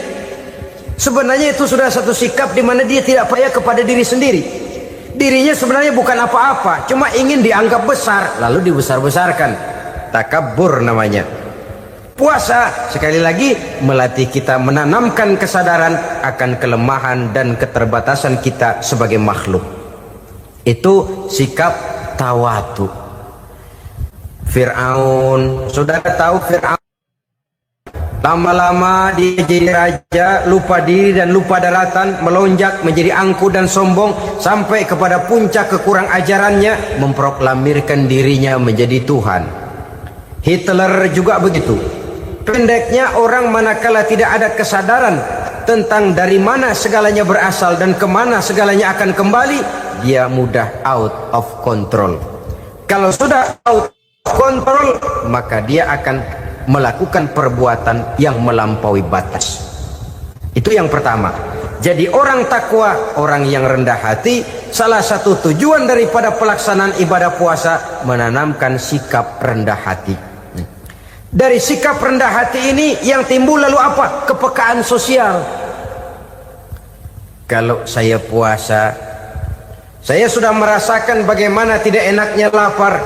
Sebenarnya itu sudah satu sikap di mana dia tidak percaya kepada diri sendiri. Dirinya sebenarnya bukan apa-apa, cuma ingin dianggap besar, lalu dibesar-besarkan. Takabbur namanya. Puasa sekali lagi melatih kita menanamkan kesadaran akan kelemahan dan keterbatasan kita sebagai makhluk. Itu sikap tawadu. Fir'aun, saudara tahu Fir'aun, lama-lama dia jadi raja, lupa diri dan lupa daratan, melonjak menjadi angkuh dan sombong sampai kepada puncak kekurang ajarannya, memproklamirkan dirinya menjadi Tuhan. Hitler juga begitu. Pendeknya orang manakala tidak ada kesadaran tentang dari mana segalanya berasal dan kemana segalanya akan kembali, dia mudah out of control. Kalau sudah out of control, maka dia akan melakukan perbuatan yang melampaui batas. Itu yang pertama. Jadi orang takwa, orang yang rendah hati, salah satu tujuan daripada pelaksanaan ibadah puasa menanamkan sikap rendah hati. Dari sikap rendah hati ini yang timbul lalu apa? Kepekaan sosial. Kalau saya puasa, saya sudah merasakan bagaimana tidak enaknya lapar.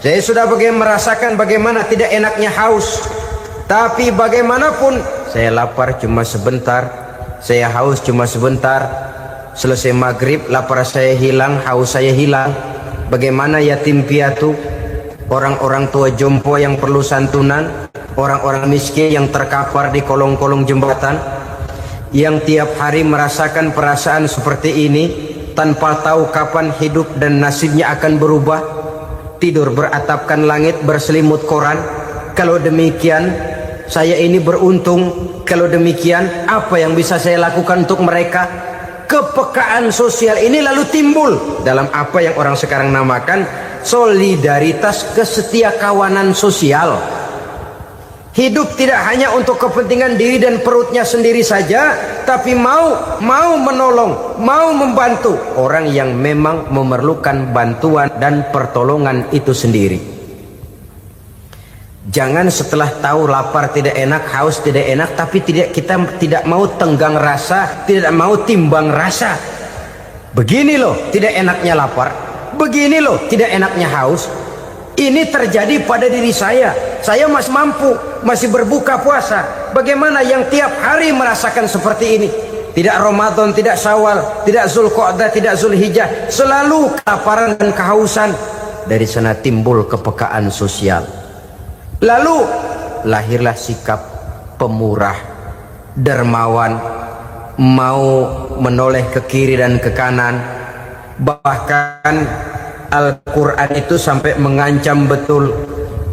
Saya sudah merasakan bagaimana tidak enaknya haus. Tapi bagaimanapun, saya lapar cuma sebentar, saya haus cuma sebentar. Selesai maghrib, lapar saya hilang, haus saya hilang. Bagaimana yatim piatu, orang-orang tua jompo yang perlu santunan, orang-orang miskin yang terkapar di kolong-kolong jembatan, yang tiap hari merasakan perasaan seperti ini tanpa tahu kapan hidup dan nasibnya akan berubah. Tidur beratapkan langit, berselimut koran. Kalau demikian, saya ini beruntung. Kalau demikian, apa yang bisa saya lakukan untuk mereka? Kepekaan sosial ini lalu timbul dalam apa yang orang sekarang namakan solidaritas, kesetiakawanan sosial. Hidup tidak hanya untuk kepentingan diri dan perutnya sendiri saja, tapi mau menolong, mau membantu orang yang memang memerlukan bantuan dan pertolongan itu sendiri. Jangan setelah tahu lapar tidak enak, haus tidak enak, tapi kita tidak mau tenggang rasa, tidak mau timbang rasa. Begini loh tidak enaknya lapar, begini loh tidak enaknya haus. Ini terjadi pada diri saya masih mampu, masih berbuka puasa. Bagaimana yang tiap hari merasakan seperti ini? Tidak Ramadan, tidak Syawal, tidak Zulqa'dah, tidak Zulhijjah, selalu kelaparan dan kehausan. Dari sana timbul kepekaan sosial. Lalu lahirlah sikap pemurah, dermawan, mau menoleh ke kiri dan ke kanan. Bahkan Al-Quran itu sampai mengancam betul.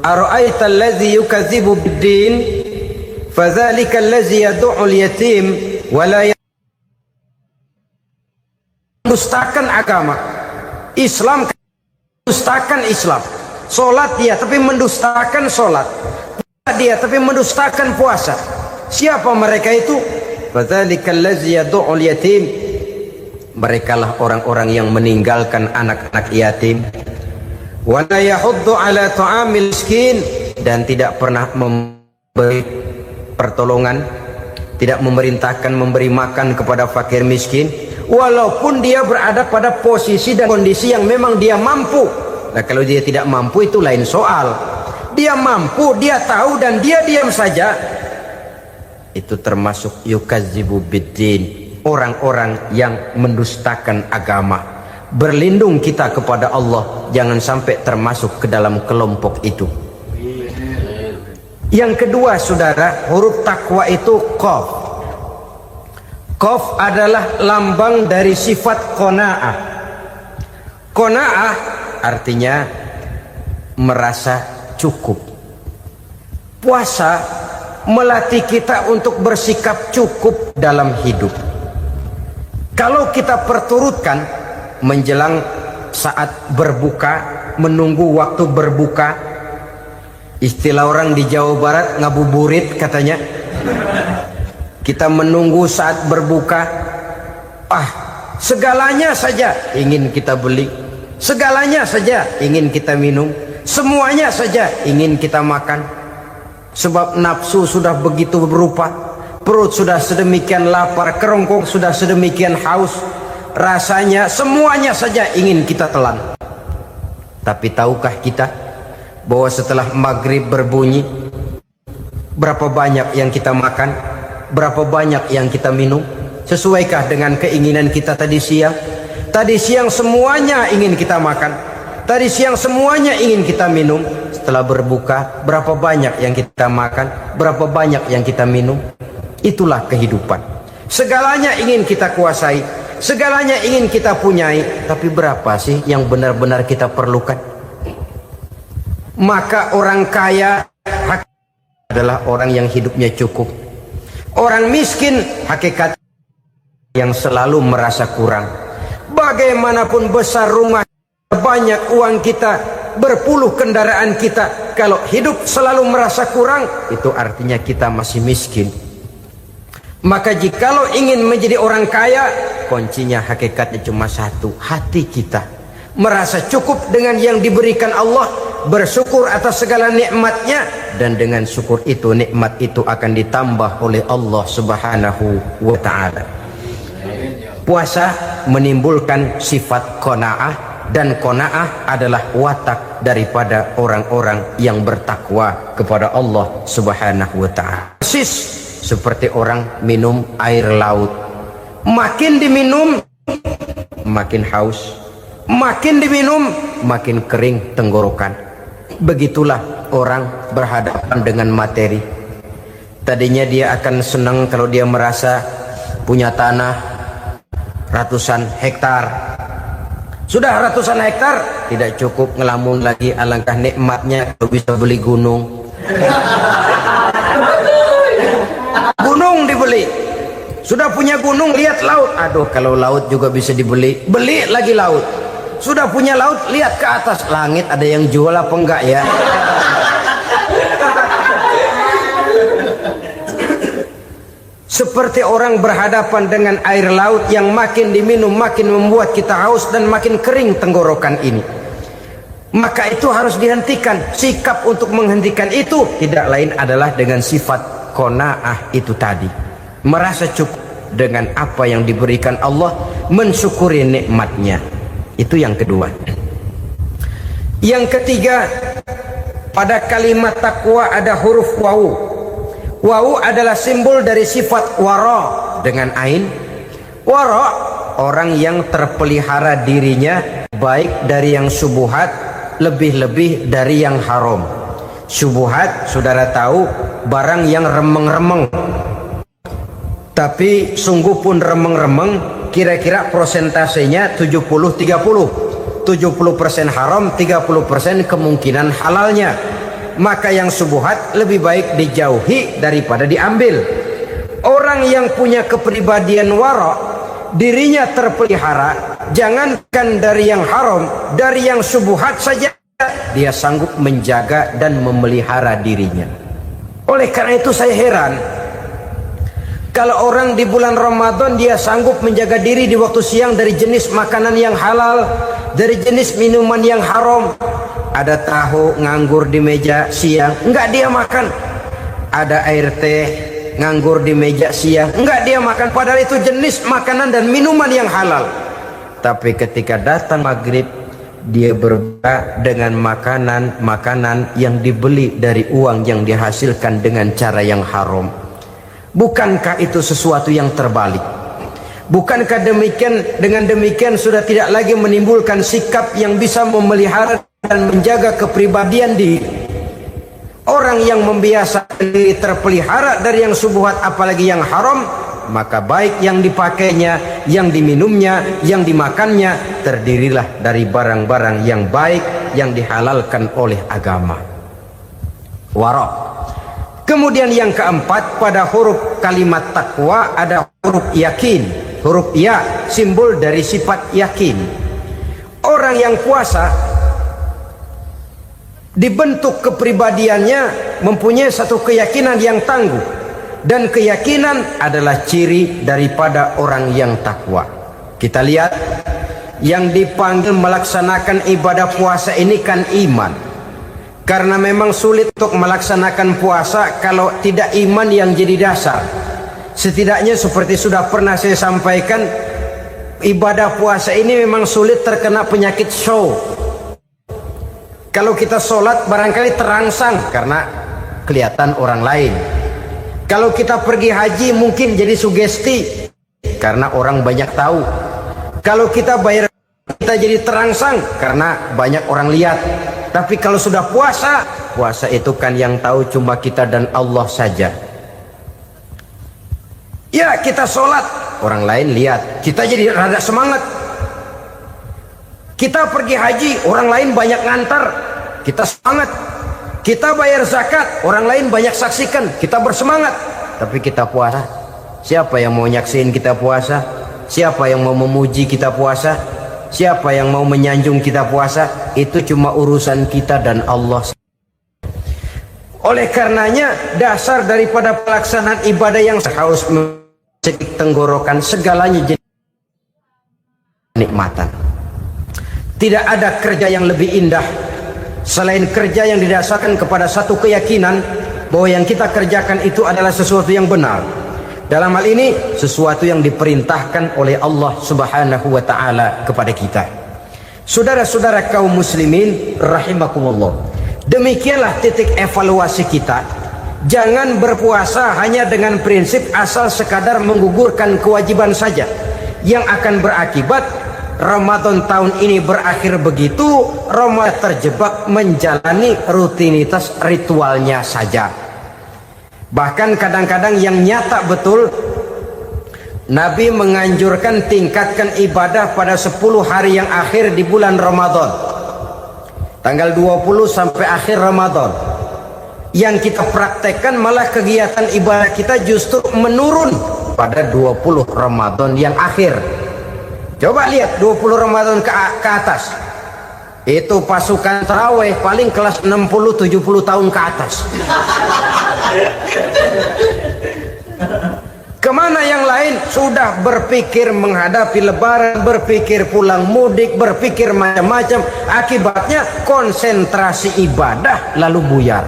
Ara'aita allazi yukadzibu bid-din fadzalika allazi yad'u al-yatim wa la mendustakan agama. Islam mendustakan Islam. Salat dia tapi mendustakan salat. Puasa dia tapi mendustakan puasa. Siapa mereka itu? Fadzalika allazi yad'u al-yatim. Merekalah orang-orang yang meninggalkan anak-anak yatim. Wa la yahuddu ala ta'amil miskin, dan tidak pernah memberi pertolongan, tidak memerintahkan memberi makan kepada fakir miskin, walaupun dia berada pada posisi dan kondisi yang memang dia mampu. Nah, kalau dia tidak mampu itu lain soal. Dia mampu, dia tahu, dan dia diam saja, itu termasuk yukadzibu biddin, orang-orang yang mendustakan agama. Berlindung kita kepada Allah, jangan sampai termasuk ke dalam kelompok itu. Yang kedua saudara, huruf takwa itu qaf. Qaf adalah lambang dari sifat qanaah. Qanaah artinya merasa cukup. Puasa melatih kita untuk bersikap cukup dalam hidup. Kalau kita perturutkan menjelang saat berbuka, menunggu waktu berbuka, istilah orang di Jawa Barat ngabuburit katanya, kita menunggu saat berbuka, segalanya saja ingin kita beli, segalanya saja ingin kita minum, semuanya saja ingin kita makan, sebab nafsu sudah begitu berupa. Perut sudah sedemikian lapar, kerongkong sudah sedemikian haus, rasanya semuanya saja ingin kita telan. Tapi tahukah kita bahwa setelah maghrib berbunyi, berapa banyak yang kita makan, berapa banyak yang kita minum? Sesuaikah dengan keinginan kita tadi siang? Tadi siang semuanya ingin kita makan, tadi siang semuanya ingin kita minum. Setelah berbuka, berapa banyak yang kita makan, berapa banyak yang kita minum? Itulah kehidupan. Segalanya ingin kita kuasai, segalanya ingin kita punyai, tapi berapa sih yang benar-benar kita perlukan? Maka orang kaya adalah orang yang hidupnya cukup. Orang miskin hakikat yang selalu merasa kurang. Bagaimanapun besar rumah, banyak uang kita, berpuluh kendaraan kita, kalau hidup selalu merasa kurang, itu artinya kita masih miskin. Maka jikalau ingin menjadi orang kaya, kuncinya hakikatnya cuma satu, hati kita merasa cukup dengan yang diberikan Allah, bersyukur atas segala nikmatnya, dan dengan syukur itu, nikmat itu akan ditambah oleh Allah Subhanahu wa ta'ala. Puasa menimbulkan sifat qanaah, dan qanaah adalah watak daripada orang-orang yang bertakwa kepada Allah Subhanahu wa ta'ala. Seperti orang minum air laut, makin diminum makin haus, makin diminum makin kering tenggorokan. Begitulah orang berhadapan dengan materi. Tadinya dia akan senang kalau dia merasa punya tanah ratusan hektar. Sudah ratusan hektar tidak cukup, ngelamun lagi, alangkah nikmatnya kalau bisa beli gunung. Gunung dibeli, sudah punya gunung, lihat laut, aduh kalau laut juga bisa dibeli, beli lagi laut. Sudah punya laut, lihat ke atas langit, ada yang jual apa enggak ya? seperti orang berhadapan dengan air laut yang makin diminum makin membuat kita haus dan makin kering tenggorokan ini. Maka itu harus dihentikan. Sikap untuk menghentikan itu tidak lain adalah dengan sifat qanaah itu tadi, merasa cukup dengan apa yang diberikan Allah, mensyukuri nikmatnya. Itu yang kedua. Yang ketiga, pada kalimat takwa ada huruf wawu. Wawu adalah simbol dari sifat wara dengan ain. Wara, orang yang terpelihara dirinya baik dari yang syubhat, lebih-lebih dari yang haram. Syubhat, saudara tahu, barang yang remeng-remeng. Tapi sungguh pun remeng-remeng, kira-kira prosentasenya 70-30. 70% haram, 30% kemungkinan halalnya. Maka yang syubhat lebih baik dijauhi daripada diambil. Orang yang punya kepribadian wara, dirinya terpelihara, jangankan dari yang haram, dari yang syubhat saja dia sanggup menjaga dan memelihara dirinya. Oleh karena itu saya heran kalau orang di bulan Ramadan dia sanggup menjaga diri di waktu siang dari jenis makanan yang halal, dari jenis minuman yang haram. Ada tahu nganggur di meja siang, enggak dia makan. Ada air teh nganggur di meja siang, enggak dia makan, padahal itu jenis makanan dan minuman yang halal. Tapi ketika datang maghrib, dia berbuka dengan makanan yang dibeli dari uang yang dihasilkan dengan cara yang haram. Bukankah itu sesuatu yang terbalik? Bukankah dengan demikian sudah tidak lagi menimbulkan sikap yang bisa memelihara dan menjaga kepribadian diri? Orang yang membiasakan diri terpelihara dari yang syubhat apalagi yang haram, maka baik yang dipakainya, yang diminumnya, yang dimakannya terdirilah dari barang-barang yang baik yang dihalalkan oleh agama. Wara. Kemudian yang keempat, pada huruf kalimat takwa ada huruf yakin. Huruf ya simbol dari sifat yakin. Orang yang puasa dibentuk kepribadiannya mempunyai satu keyakinan yang tangguh, dan keyakinan adalah ciri daripada orang yang takwa. Kita lihat yang dipanggil melaksanakan ibadah puasa ini kan iman. Karena memang sulit untuk melaksanakan puasa kalau tidak iman yang jadi dasar. Setidaknya seperti sudah pernah saya sampaikan, ibadah puasa ini memang sulit terkena penyakit show. Kalau kita sholat barangkali terangsang karena kelihatan orang lain. Kalau kita pergi haji mungkin jadi sugesti karena orang banyak tahu. Kalau kita bayar kita jadi terangsang karena banyak orang lihat. Tapi kalau sudah puasa, puasa itu kan yang tahu cuma kita dan Allah saja. Ya kita sholat, orang lain lihat, kita jadi rada semangat. Kita pergi haji, orang lain banyak ngantar, kita semangat. Kita bayar zakat, orang lain banyak saksikan, kita bersemangat. Tapi kita puasa, siapa yang mau nyaksiin kita puasa? Siapa yang mau memuji kita puasa? Siapa yang mau menyanjung kita puasa? Itu cuma urusan kita dan Allah. Oleh karenanya dasar daripada pelaksanaan ibadah yang haus mencetik tenggorokan segalanya jadi nikmatan. Tidak ada kerja yang lebih indah selain kerja yang didasarkan kepada satu keyakinan bahwa yang kita kerjakan itu adalah sesuatu yang benar. Dalam hal ini sesuatu yang diperintahkan oleh Allah Subhanahu wa taala kepada kita. Saudara-saudara kaum muslimin rahimakumullah. Demikianlah titik evaluasi kita. Jangan berpuasa hanya dengan prinsip asal sekadar menggugurkan kewajiban saja, yang akan berakibat Ramadan tahun ini berakhir begitu, Ramadan terjebak menjalani rutinitas ritualnya saja. Bahkan kadang-kadang yang nyata betul, Nabi menganjurkan tingkatkan ibadah pada 10 hari yang akhir di bulan Ramadan, tanggal 20 sampai akhir Ramadan. Yang kita praktekkan malah kegiatan ibadah kita justru menurun pada 20 Ramadan yang akhir. Coba lihat 20 Ramadan ke atas, itu pasukan tarawih paling kelas 60-70 tahun ke atas. Kemana yang lain sudah berpikir menghadapi lebaran, berpikir pulang mudik, berpikir macam-macam. Akibatnya konsentrasi ibadah lalu buyar.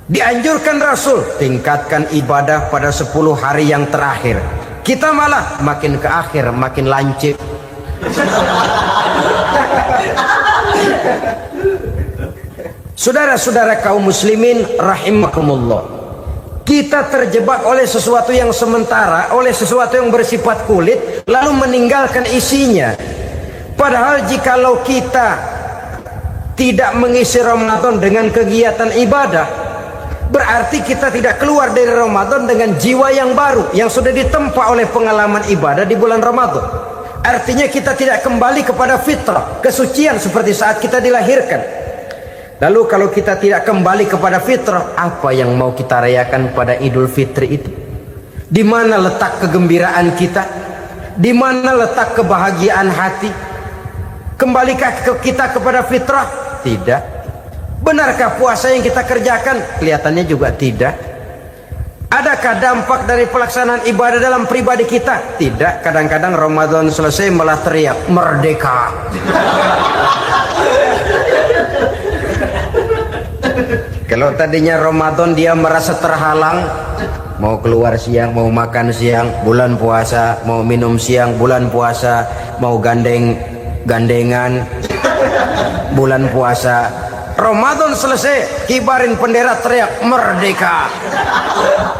Dianjurkan Rasul, tingkatkan ibadah pada 10 hari yang terakhir. Kita malah makin ke akhir makin lancip. Saudara-saudara kaum muslimin rahimakumullah, kita terjebak oleh sesuatu yang sementara, oleh sesuatu yang bersifat kulit, lalu meninggalkan isinya. Padahal jikalau kita tidak mengisi Ramadan dengan kegiatan ibadah, berarti kita tidak keluar dari Ramadan dengan jiwa yang baru, yang sudah ditempa oleh pengalaman ibadah di bulan Ramadan. Artinya kita tidak kembali kepada fitrah, kesucian seperti saat kita dilahirkan. Lalu kalau kita tidak kembali kepada fitrah, apa yang mau kita rayakan pada Idul Fitri itu? Di mana letak kegembiraan kita? Di mana letak kebahagiaan hati? Kembalikah kita kepada fitrah? Tidak. Benarkah puasa yang kita kerjakan? Kelihatannya juga tidak. Adakah dampak dari pelaksanaan ibadah dalam pribadi kita? Tidak. Kadang-kadang Ramadan selesai malah teriak merdeka. Kalau tadinya Ramadan dia merasa terhalang, mau keluar siang, mau makan siang, bulan puasa, mau minum siang, bulan puasa, mau gandengan, bulan puasa. Ramadan selesai, kibarin bendera, teriak merdeka.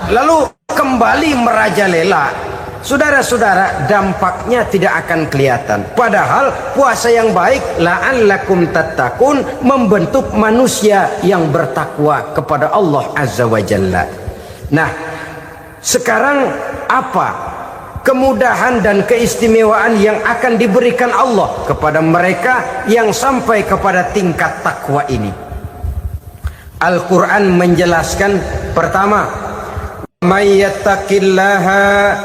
Lalu kembali merajalela. Saudara-saudara, dampaknya tidak akan kelihatan. Padahal puasa yang baik, la'allakum tattaqun, membentuk manusia yang bertakwa kepada Allah Azza wa Jalla. Nah, sekarang apa kemudahan dan keistimewaan yang akan diberikan Allah kepada mereka yang sampai kepada tingkat takwa ini? Al-Quran menjelaskan, pertama, may yattaqillaha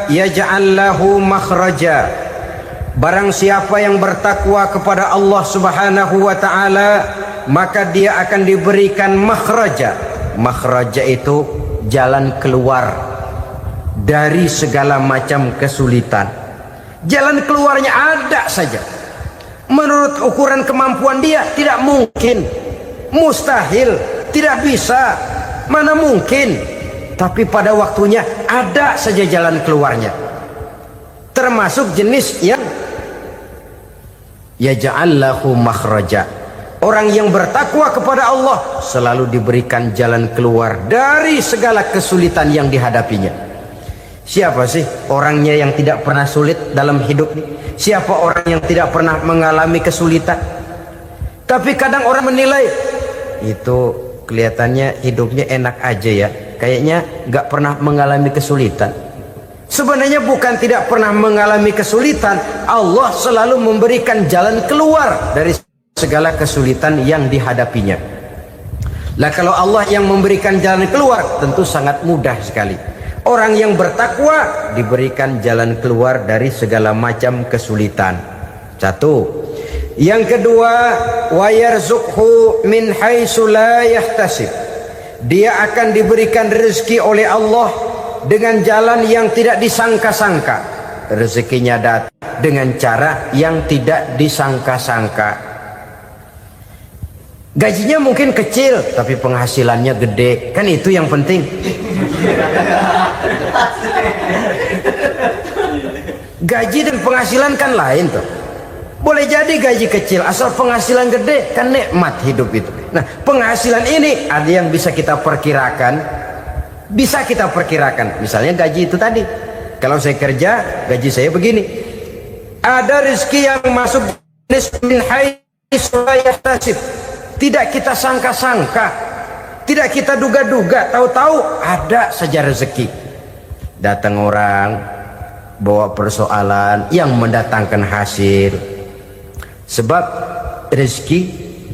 yaj'al lahu makhraja. Barang siapa yang bertakwa kepada Allah Subhanahu wa taala, maka dia akan diberikan makhraja. Makhraja itu jalan keluar dari segala macam kesulitan. Jalan keluarnya ada saja. Menurut ukuran kemampuan dia tidak mungkin, mustahil, tidak bisa, mana mungkin. Tapi pada waktunya ada saja jalan keluarnya. Termasuk jenis yang yaj'allahu makhraja. Orang yang bertakwa kepada Allah selalu diberikan jalan keluar dari segala kesulitan yang dihadapinya. Siapa sih orangnya yang tidak pernah sulit dalam hidup ini? Siapa orang yang tidak pernah mengalami kesulitan? Tapi kadang orang menilai, itu kelihatannya hidupnya enak aja ya, kayaknya nggak pernah mengalami kesulitan. Sebenarnya bukan tidak pernah mengalami kesulitan, Allah selalu memberikan jalan keluar dari segala kesulitan yang dihadapinya. Lah kalau Allah yang memberikan jalan keluar, tentu sangat mudah sekali. Orang yang bertakwa diberikan jalan keluar dari segala macam kesulitan. Satu. Yang kedua, wa yarzuqhu min haitsu la yahtasib. Dia akan diberikan rezeki oleh Allah dengan jalan yang tidak disangka-sangka. Rezekinya datang dengan cara yang tidak disangka-sangka. Gajinya mungkin kecil, tapi penghasilannya gede. Kan itu yang penting. Gaji dan penghasilan kan lain tuh. Boleh jadi gaji kecil, asal penghasilan gede, kan nikmat hidup itu. Nah, penghasilan ini ada yang bisa kita perkirakan. Bisa kita perkirakan. Misalnya gaji itu tadi. Kalau saya kerja, gaji saya begini. Ada rezeki yang masuk min haitsu la yahtasib. Tidak kita sangka-sangka. Tidak kita duga-duga. Tahu-tahu ada saja rezeki. Datang orang, bawa persoalan yang mendatangkan hasil. Sebab rezeki,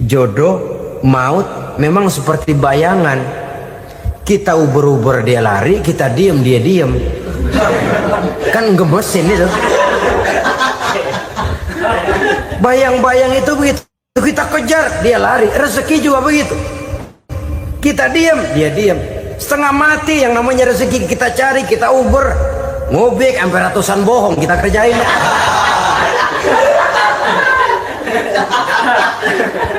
jodoh, maut memang seperti bayangan. Kita uber-uber dia lari, kita diem dia diem. Kan gemesin itu. Bayang-bayang itu begitu, kita kejar dia lari. Rezeki juga begitu. Kita diem dia diem. Setengah mati yang namanya rezeki kita cari, kita uber. ngobek sampai ratusan bohong kita kerjain.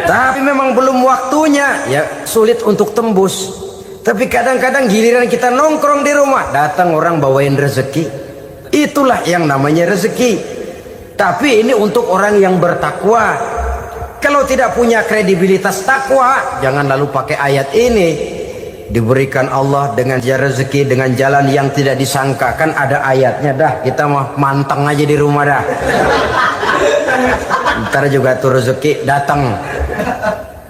Tapi memang belum waktunya, ya sulit untuk tembus. Tapi kadang-kadang giliran kita nongkrong di rumah, datang orang bawain rezeki. Itulah yang namanya rezeki. Tapi ini untuk orang yang bertakwa. Kalau tidak punya kredibilitas takwa, jangan lalu pakai ayat ini. Diberikan Allah dengan rezeki dengan jalan yang tidak disangka. Kan ada ayatnya dah, kita mah manteng aja di rumah dah. Ntar juga tuh rezeki datang.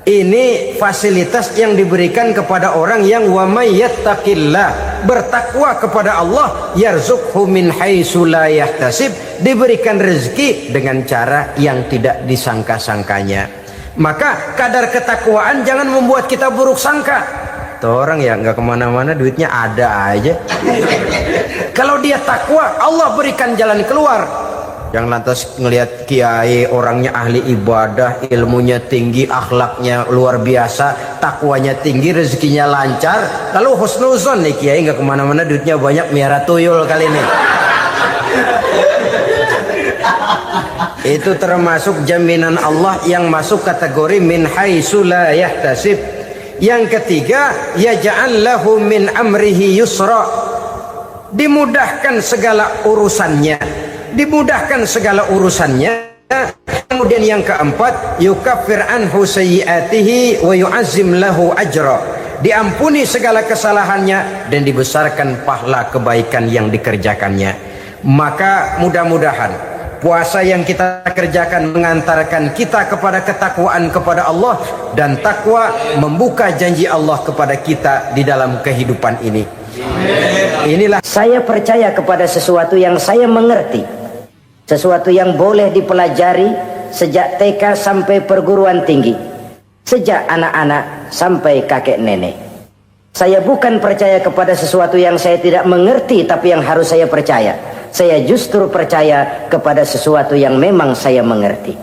Ini fasilitas yang diberikan kepada orang yang wa may yattaqillah, bertakwa kepada Allah, yarzuqhu min haitsu la yahtasib, diberikan rezeki dengan cara yang tidak disangka-sangkanya. Maka kadar ketakwaan jangan membuat kita buruk sangka. Tuh orang ya nggak kemana-mana, duitnya ada aja. Kalau dia takwa, Allah berikan jalan keluar. Yang lantas ngelihat kiai orangnya ahli ibadah, ilmunya tinggi, akhlaknya luar biasa, takwanya tinggi, rezekinya lancar, lalu husnuzon nih kiai nggak kemana-mana, duitnya banyak, miara tuyul kali ini. Itu termasuk jaminan Allah yang masuk kategori min haitsu la yahtasib. Yang ketiga, yaj'al lahu min amrihi yusra, dimudahkan segala urusannya. Dimudahkan segala urusannya. Kemudian yang keempat, yukaffir anhu sayyiatihi wa yu'azzim lahu ajra, diampuni segala kesalahannya dan dibesarkan pahala kebaikan yang dikerjakannya. Maka mudah-mudahan puasa yang kita kerjakan mengantarkan kita kepada ketakwaan kepada Allah, dan takwa membuka janji Allah kepada kita di dalam kehidupan ini. Inilah saya percaya kepada sesuatu yang saya mengerti, sesuatu yang boleh dipelajari sejak TK sampai perguruan tinggi, sejak anak-anak sampai kakek nenek. Saya bukan percaya kepada sesuatu yang saya tidak mengerti tapi yang harus saya percaya. Saya justru percaya kepada sesuatu yang memang saya mengerti.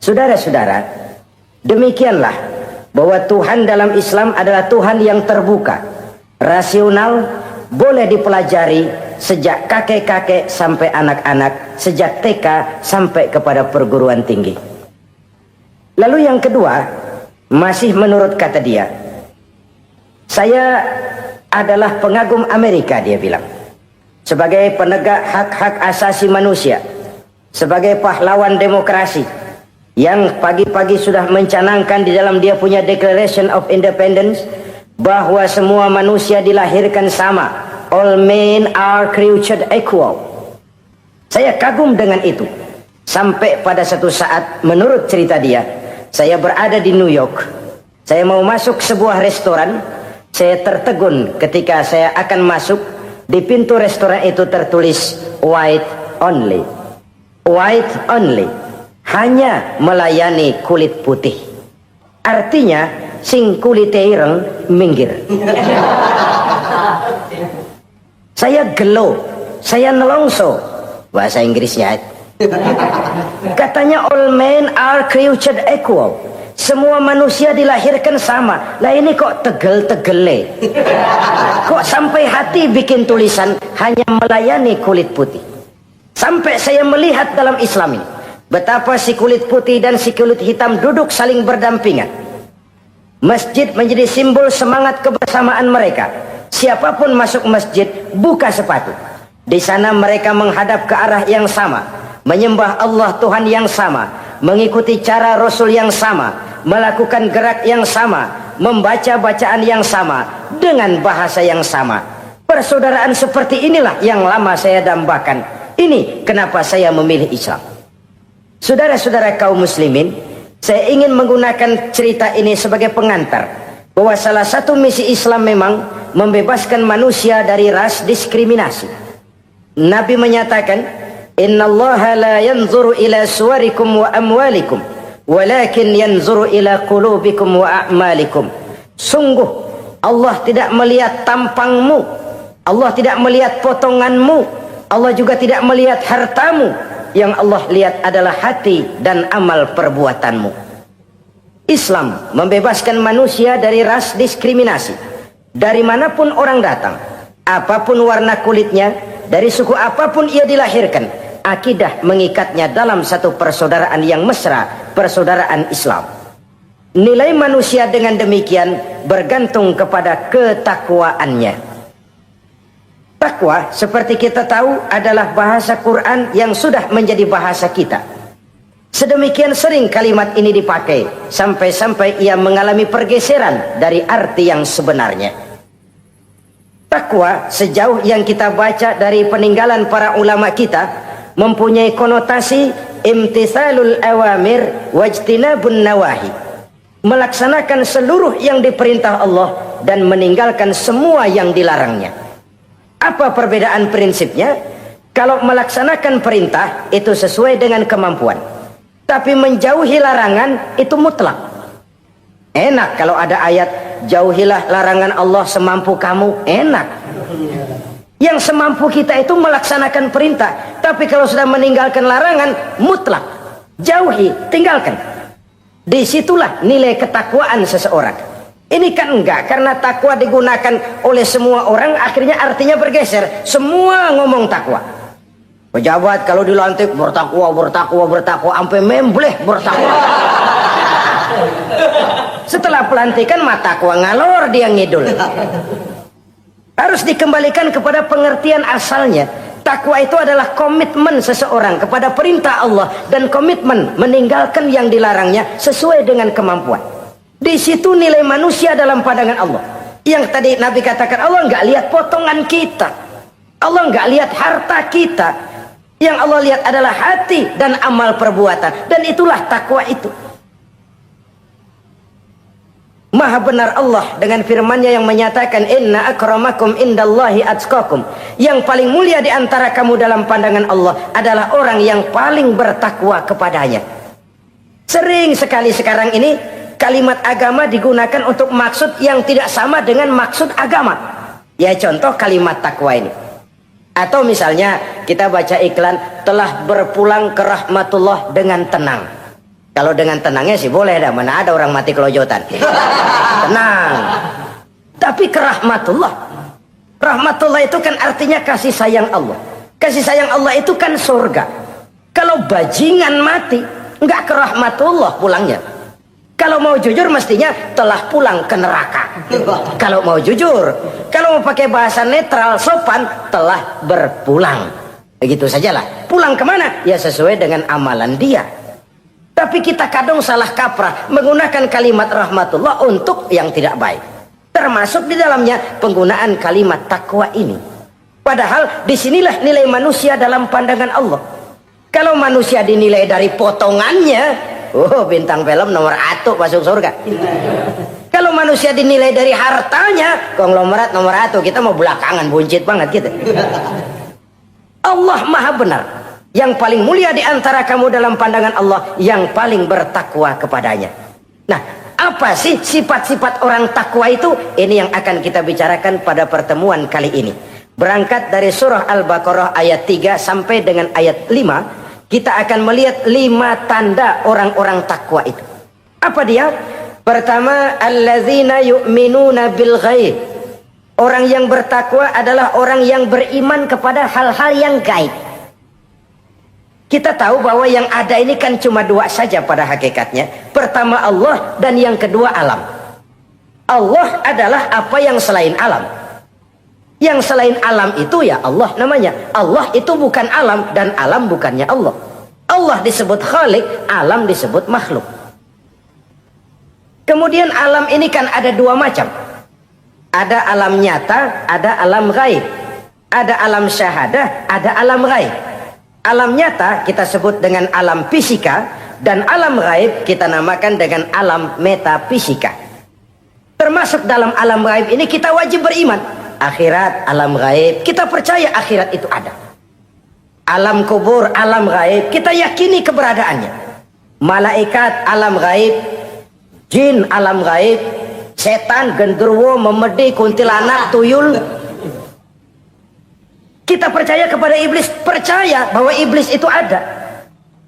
Saudara-saudara, demikianlah bahwa Tuhan dalam Islam adalah Tuhan yang terbuka, rasional, boleh dipelajari sejak kakek-kakek sampai anak-anak, sejak TK sampai kepada perguruan tinggi. Lalu yang kedua, masih menurut kata dia, saya adalah pengagum Amerika, dia bilang, sebagai penegak hak-hak asasi manusia, sebagai pahlawan demokrasi yang pagi-pagi sudah mencanangkan di dalam dia punya Declaration of Independence bahwa semua manusia dilahirkan sama, all men are created equal. Saya kagum dengan itu. Sampai pada satu saat, menurut cerita dia, saya berada di New York, saya mau masuk sebuah restoran, saya tertegun ketika saya akan masuk. Di pintu restoran itu tertulis white only, white only, hanya melayani kulit putih. Artinya sing kulit ireng minggir. Saya gelo, saya nelongso, bahasa Inggrisnya. Katanya all men are created equal, semua manusia dilahirkan sama. Lah ini kok tegel-tegele, kok sampai hati bikin tulisan hanya melayani kulit putih. Sampai saya melihat dalam Islam ini betapa si kulit putih dan si kulit hitam duduk saling berdampingan. Masjid menjadi simbol semangat kebersamaan mereka. Siapapun masuk masjid, buka sepatu. Di sana mereka menghadap ke arah yang sama, menyembah Allah Tuhan yang sama, mengikuti cara Rasul yang sama, melakukan gerak yang sama, membaca bacaan yang sama, dengan bahasa yang sama. Persaudaraan seperti inilah yang lama saya dambakan. Ini kenapa saya memilih Islam. Saudara-saudara kaum muslimin, saya ingin menggunakan cerita ini sebagai pengantar bahwa salah satu misi Islam memang membebaskan manusia dari ras diskriminasi. Nabi menyatakan, innallaha la yanzuru ila suwarikum wa amwalikum, walakin yanzuru ila qulubikum wa a'malikum. Sungguh Allah tidak melihat tampangmu, Allah tidak melihat potonganmu, Allah juga tidak melihat hartamu. Yang Allah lihat adalah hati dan amal perbuatanmu. Islam membebaskan manusia dari ras diskriminasi. Dari manapun orang datang, apapun warna kulitnya, dari suku apapun ia dilahirkan, akidah mengikatnya dalam satu persaudaraan yang mesra, persaudaraan Islam. Nilai manusia dengan demikian bergantung kepada ketakwaannya. Takwa, seperti kita tahu, adalah bahasa Quran yang sudah menjadi bahasa kita. Sedemikian sering kalimat ini dipakai, sampai-sampai ia mengalami pergeseran dari arti yang sebenarnya. Takwa, sejauh yang kita baca dari peninggalan para ulama kita, mempunyai konotasi imtithalul awamir wajtinabun nawahi, melaksanakan seluruh yang diperintah Allah dan meninggalkan semua yang dilarangnya. Apa perbedaan prinsipnya? Kalau melaksanakan perintah itu sesuai dengan kemampuan, tapi menjauhi larangan itu mutlak. Enak kalau ada ayat jauhilah larangan Allah semampu kamu, enak. Yang semampu kita itu melaksanakan perintah, tapi kalau sudah meninggalkan larangan mutlak, jauhi, tinggalkan. Disitulah nilai ketakwaan seseorang. Ini kan enggak, karena takwa digunakan oleh semua orang, akhirnya artinya bergeser, semua ngomong takwa. Pejabat kalau dilantik bertakwa, bertakwa, bertakwa, sampai membleh bertakwa. Setelah pelantikan takwa ngalor dia ngidul. Harus dikembalikan kepada pengertian asalnya. Takwa itu adalah komitmen seseorang kepada perintah Allah dan komitmen meninggalkan yang dilarangnya sesuai dengan kemampuan. Di situ nilai manusia dalam pandangan Allah. Yang tadi Nabi katakan, Allah nggak lihat potongan kita, Allah nggak lihat harta kita. Yang Allah lihat adalah hati dan amal perbuatan, dan itulah takwa itu. Maha benar Allah dengan firman-Nya yang menyatakan, inna akramakum indallahi atqakum. Yang paling mulia di antara kamu dalam pandangan Allah adalah orang yang paling bertakwa kepadanya. Sering sekali sekarang ini kalimat agama digunakan untuk maksud yang tidak sama dengan maksud agama. Ya contoh kalimat takwa ini. Atau misalnya kita baca iklan, telah berpulang ke rahmatullah dengan tenang. Kalau dengan tenangnya sih boleh dah, mana ada orang mati kelojotan. Tenang. Tapi ke rahmatullah. Rahmatullah itu kan artinya kasih sayang Allah. Kasih sayang Allah itu kan surga. Kalau bajingan mati, enggak ke rahmatullah pulangnya. Kalau mau jujur mestinya telah pulang ke neraka. Kalau mau jujur, kalau mau pakai bahasa netral sopan, telah berpulang. Begitu sajalah. Pulang kemana? Ya sesuai dengan amalan dia. Tapi kita kadang salah kaprah menggunakan kalimat rahmatullah untuk yang tidak baik. Termasuk di dalamnya penggunaan kalimat takwa ini. Padahal disinilah nilai manusia dalam pandangan Allah. Kalau manusia dinilai dari potongannya, oh bintang film nomor 1 masuk surga. Kalau manusia dinilai dari hartanya, konglomerat nomor 1, kita mau belakangan, buncit banget gitu. Allah maha benar. Yang paling mulia di antara kamu dalam pandangan Allah, yang paling bertakwa kepadanya. Nah, apa sih sifat-sifat orang takwa itu? Ini yang akan kita bicarakan pada pertemuan kali ini. Berangkat dari surah Al-Baqarah ayat 3 sampai dengan ayat 5, kita akan melihat 5 tanda orang-orang takwa itu. Apa dia? Pertama, allazina yu'minuna bil ghaib. Orang yang bertakwa adalah orang yang beriman kepada hal-hal yang gaib. Kita tahu bahwa yang ada ini kan cuma 2 saja pada hakikatnya. Pertama Allah, dan yang kedua alam. Allah adalah apa yang selain alam. Yang selain alam itu ya Allah namanya. Allah itu bukan alam, dan alam bukannya Allah. Allah disebut Khalik, alam disebut makhluk. Kemudian alam ini kan ada 2 macam. Ada alam nyata, ada alam gaib. Ada alam syahadah, ada alam gaib. Alam nyata kita sebut dengan alam fisika, dan alam gaib kita namakan dengan alam metafisika. Termasuk dalam alam gaib ini kita wajib beriman. Akhirat, alam gaib, kita percaya akhirat itu ada. Alam kubur, alam gaib, kita yakini keberadaannya. Malaikat, alam gaib. Jin, alam gaib. Setan, genderuwo, memedi, kuntilanak, tuyul. Kita percaya kepada iblis, percaya bahwa iblis itu ada.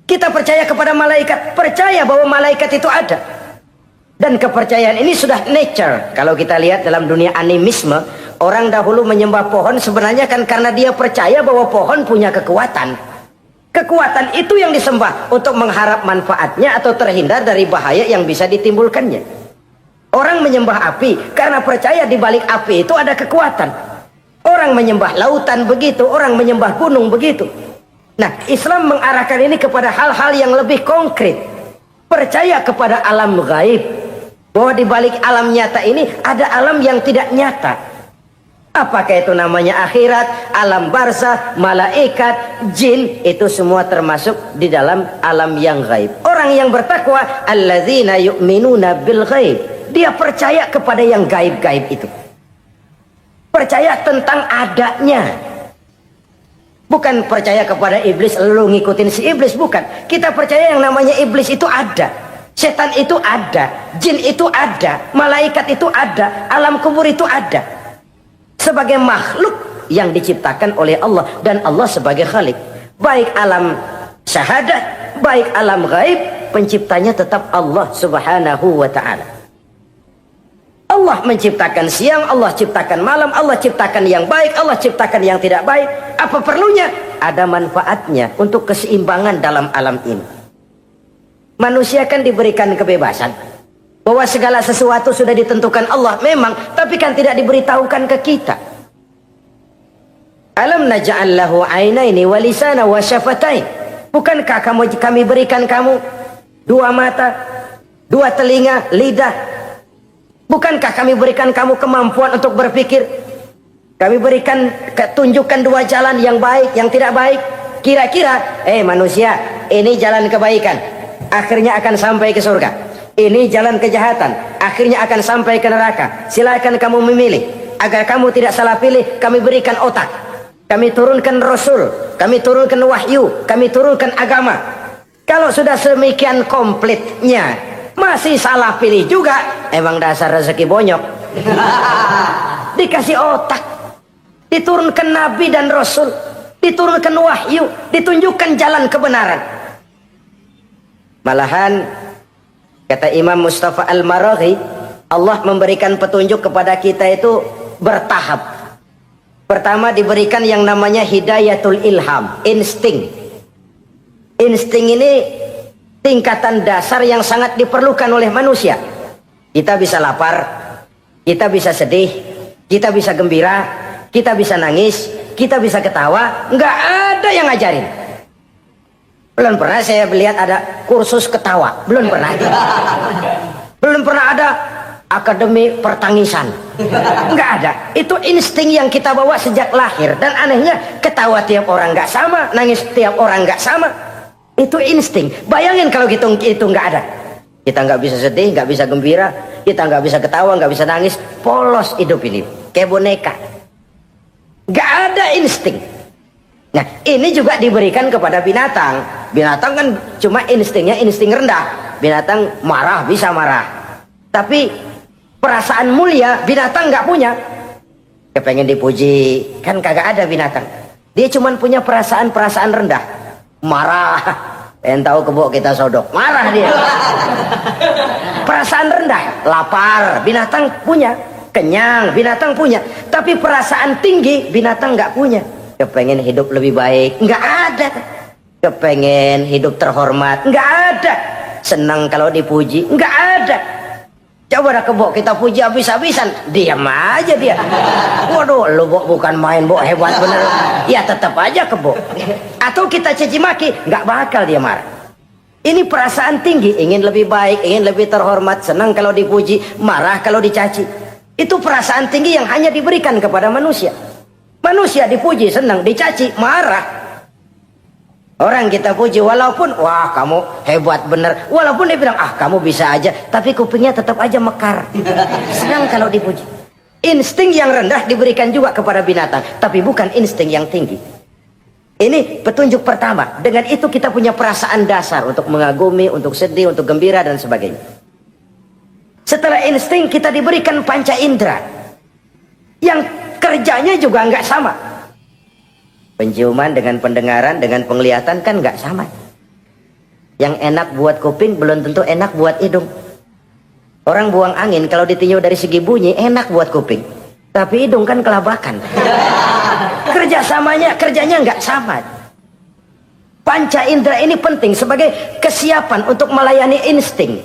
Kita percaya kepada malaikat, percaya bahwa malaikat itu ada. Dan kepercayaan ini sudah nature. Kalau kita lihat dalam dunia animisme, Orang dahulu menyembah pohon sebenarnya kan karena dia percaya bahwa pohon punya kekuatan. Kekuatan itu yang disembah untuk mengharap manfaatnya atau terhindar dari bahaya yang bisa ditimbulkannya. Orang menyembah api karena percaya di balik api itu ada kekuatan. Orang menyembah lautan begitu, orang menyembah gunung begitu. Nah, Islam mengarahkan ini kepada hal-hal yang lebih konkret. Percaya kepada alam gaib. Bahwa di balik alam nyata ini ada alam yang tidak nyata. Apakah itu namanya akhirat, alam barzah, malaikat, jin, itu semua termasuk di dalam alam yang gaib. Orang yang bertakwa, alladzina yu'minuna bil ghaib. Dia percaya kepada yang gaib-gaib itu. Percaya tentang adanya. Bukan percaya kepada iblis lalu ngikutin si iblis, bukan. Kita percaya yang namanya iblis itu ada. Setan itu ada, jin itu ada, malaikat itu ada, alam kubur itu ada. Sebagai makhluk yang diciptakan oleh Allah dan Allah sebagai khalik. Baik alam syahadat, baik alam gaib, penciptanya tetap Allah subhanahu wa ta'ala. Allah menciptakan siang, Allah ciptakan malam, Allah ciptakan yang baik, Allah ciptakan yang tidak baik. Apa perlunya? Ada manfaatnya untuk keseimbangan dalam alam ini. Manusia kan diberikan kebebasan. Bahwa segala sesuatu sudah ditentukan Allah memang, tapi kan tidak diberitahukan ke kita. Alam naj'al lahu 'ainaini wa lisana wa syafatain. Bukankah kami berikan kamu dua mata, dua telinga, lidah? Bukankah kami berikan kamu kemampuan untuk berpikir? Kami berikan tunjukkan dua jalan, yang baik, yang tidak baik. Kira-kira, manusia, ini jalan kebaikan, akhirnya akan sampai ke surga. Ini jalan kejahatan, akhirnya akan sampai ke neraka. Silakan kamu memilih. Agar kamu tidak salah pilih, kami berikan otak. Kami turunkan Rasul, kami turunkan wahyu, kami turunkan agama. Kalau sudah semikian komplitnya, masih salah pilih juga, emang dasar rezeki bonyok. Dikasih otak, diturunkan Nabi dan Rasul, diturunkan wahyu, ditunjukkan jalan kebenaran. Malahan kata Imam Mustafa Al-Maraghi, Allah memberikan petunjuk kepada kita itu bertahap. Pertama diberikan yang namanya hidayatul ilham, insting. Insting ini tingkatan dasar yang sangat diperlukan oleh manusia. Kita bisa lapar, kita bisa sedih, kita bisa gembira, kita bisa nangis, kita bisa ketawa. Nggak ada yang ngajarin. Belum pernah saya melihat ada kursus ketawa. Belum pernah. Belum pernah ada akademi pertangisan. Enggak ada. Itu insting yang kita bawa sejak lahir. Dan anehnya ketawa tiap orang nggak sama, nangis tiap orang nggak sama. Itu insting. Bayangin kalau itu nggak ada. Kita nggak bisa sedih, nggak bisa gembira, kita nggak bisa ketawa, nggak bisa nangis. Polos hidup ini. Kayak boneka. Nggak ada insting. Nah, ini juga diberikan kepada binatang. Binatang kan cuma instingnya insting rendah. Binatang marah bisa marah. Tapi perasaan mulia binatang nggak punya. Kepengen dipuji, kan kagak ada binatang. Dia cuma punya perasaan-perasaan rendah. Marah. Pengen tahu kebo kita sodok. Marah dia. Perasaan rendah. Lapar, binatang punya. Kenyang, binatang punya. Tapi perasaan tinggi, binatang nggak punya. Kepengen hidup lebih baik, nggak ada. Kepengen hidup terhormat, nggak ada. Senang kalau dipuji, nggak ada. Coba dah kebo kita puji habis-habisan, diam aja dia. Waduh, lu Bo bukan main Bo, hebat bener. Ya tetap aja kebo. Atau kita caci maki, nggak bakal dia marah. Ini perasaan tinggi, ingin lebih baik, ingin lebih terhormat, senang kalau dipuji, marah kalau dicaci. Itu perasaan tinggi yang hanya diberikan kepada manusia. Manusia dipuji senang, dicaci marah. Orang kita puji walaupun wah kamu hebat bener, walaupun dia bilang ah kamu bisa aja, tapi kupingnya tetap aja mekar. Senang kalau dipuji. Insting yang rendah diberikan juga kepada binatang, tapi bukan insting yang tinggi. Ini petunjuk pertama. Dengan itu kita punya perasaan dasar untuk mengagumi, untuk sedih, untuk gembira dan sebagainya. Setelah insting kita diberikan panca indera yang kerjanya juga nggak sama. Penciuman dengan pendengaran dengan penglihatan kan nggak sama. Yang enak buat kuping belum tentu enak buat hidung. Orang buang angin kalau ditinjau dari segi bunyi enak buat kuping, Tapi hidung kan kelabakan. Kerjanya nggak sama. Panca indera ini penting sebagai kesiapan untuk melayani insting.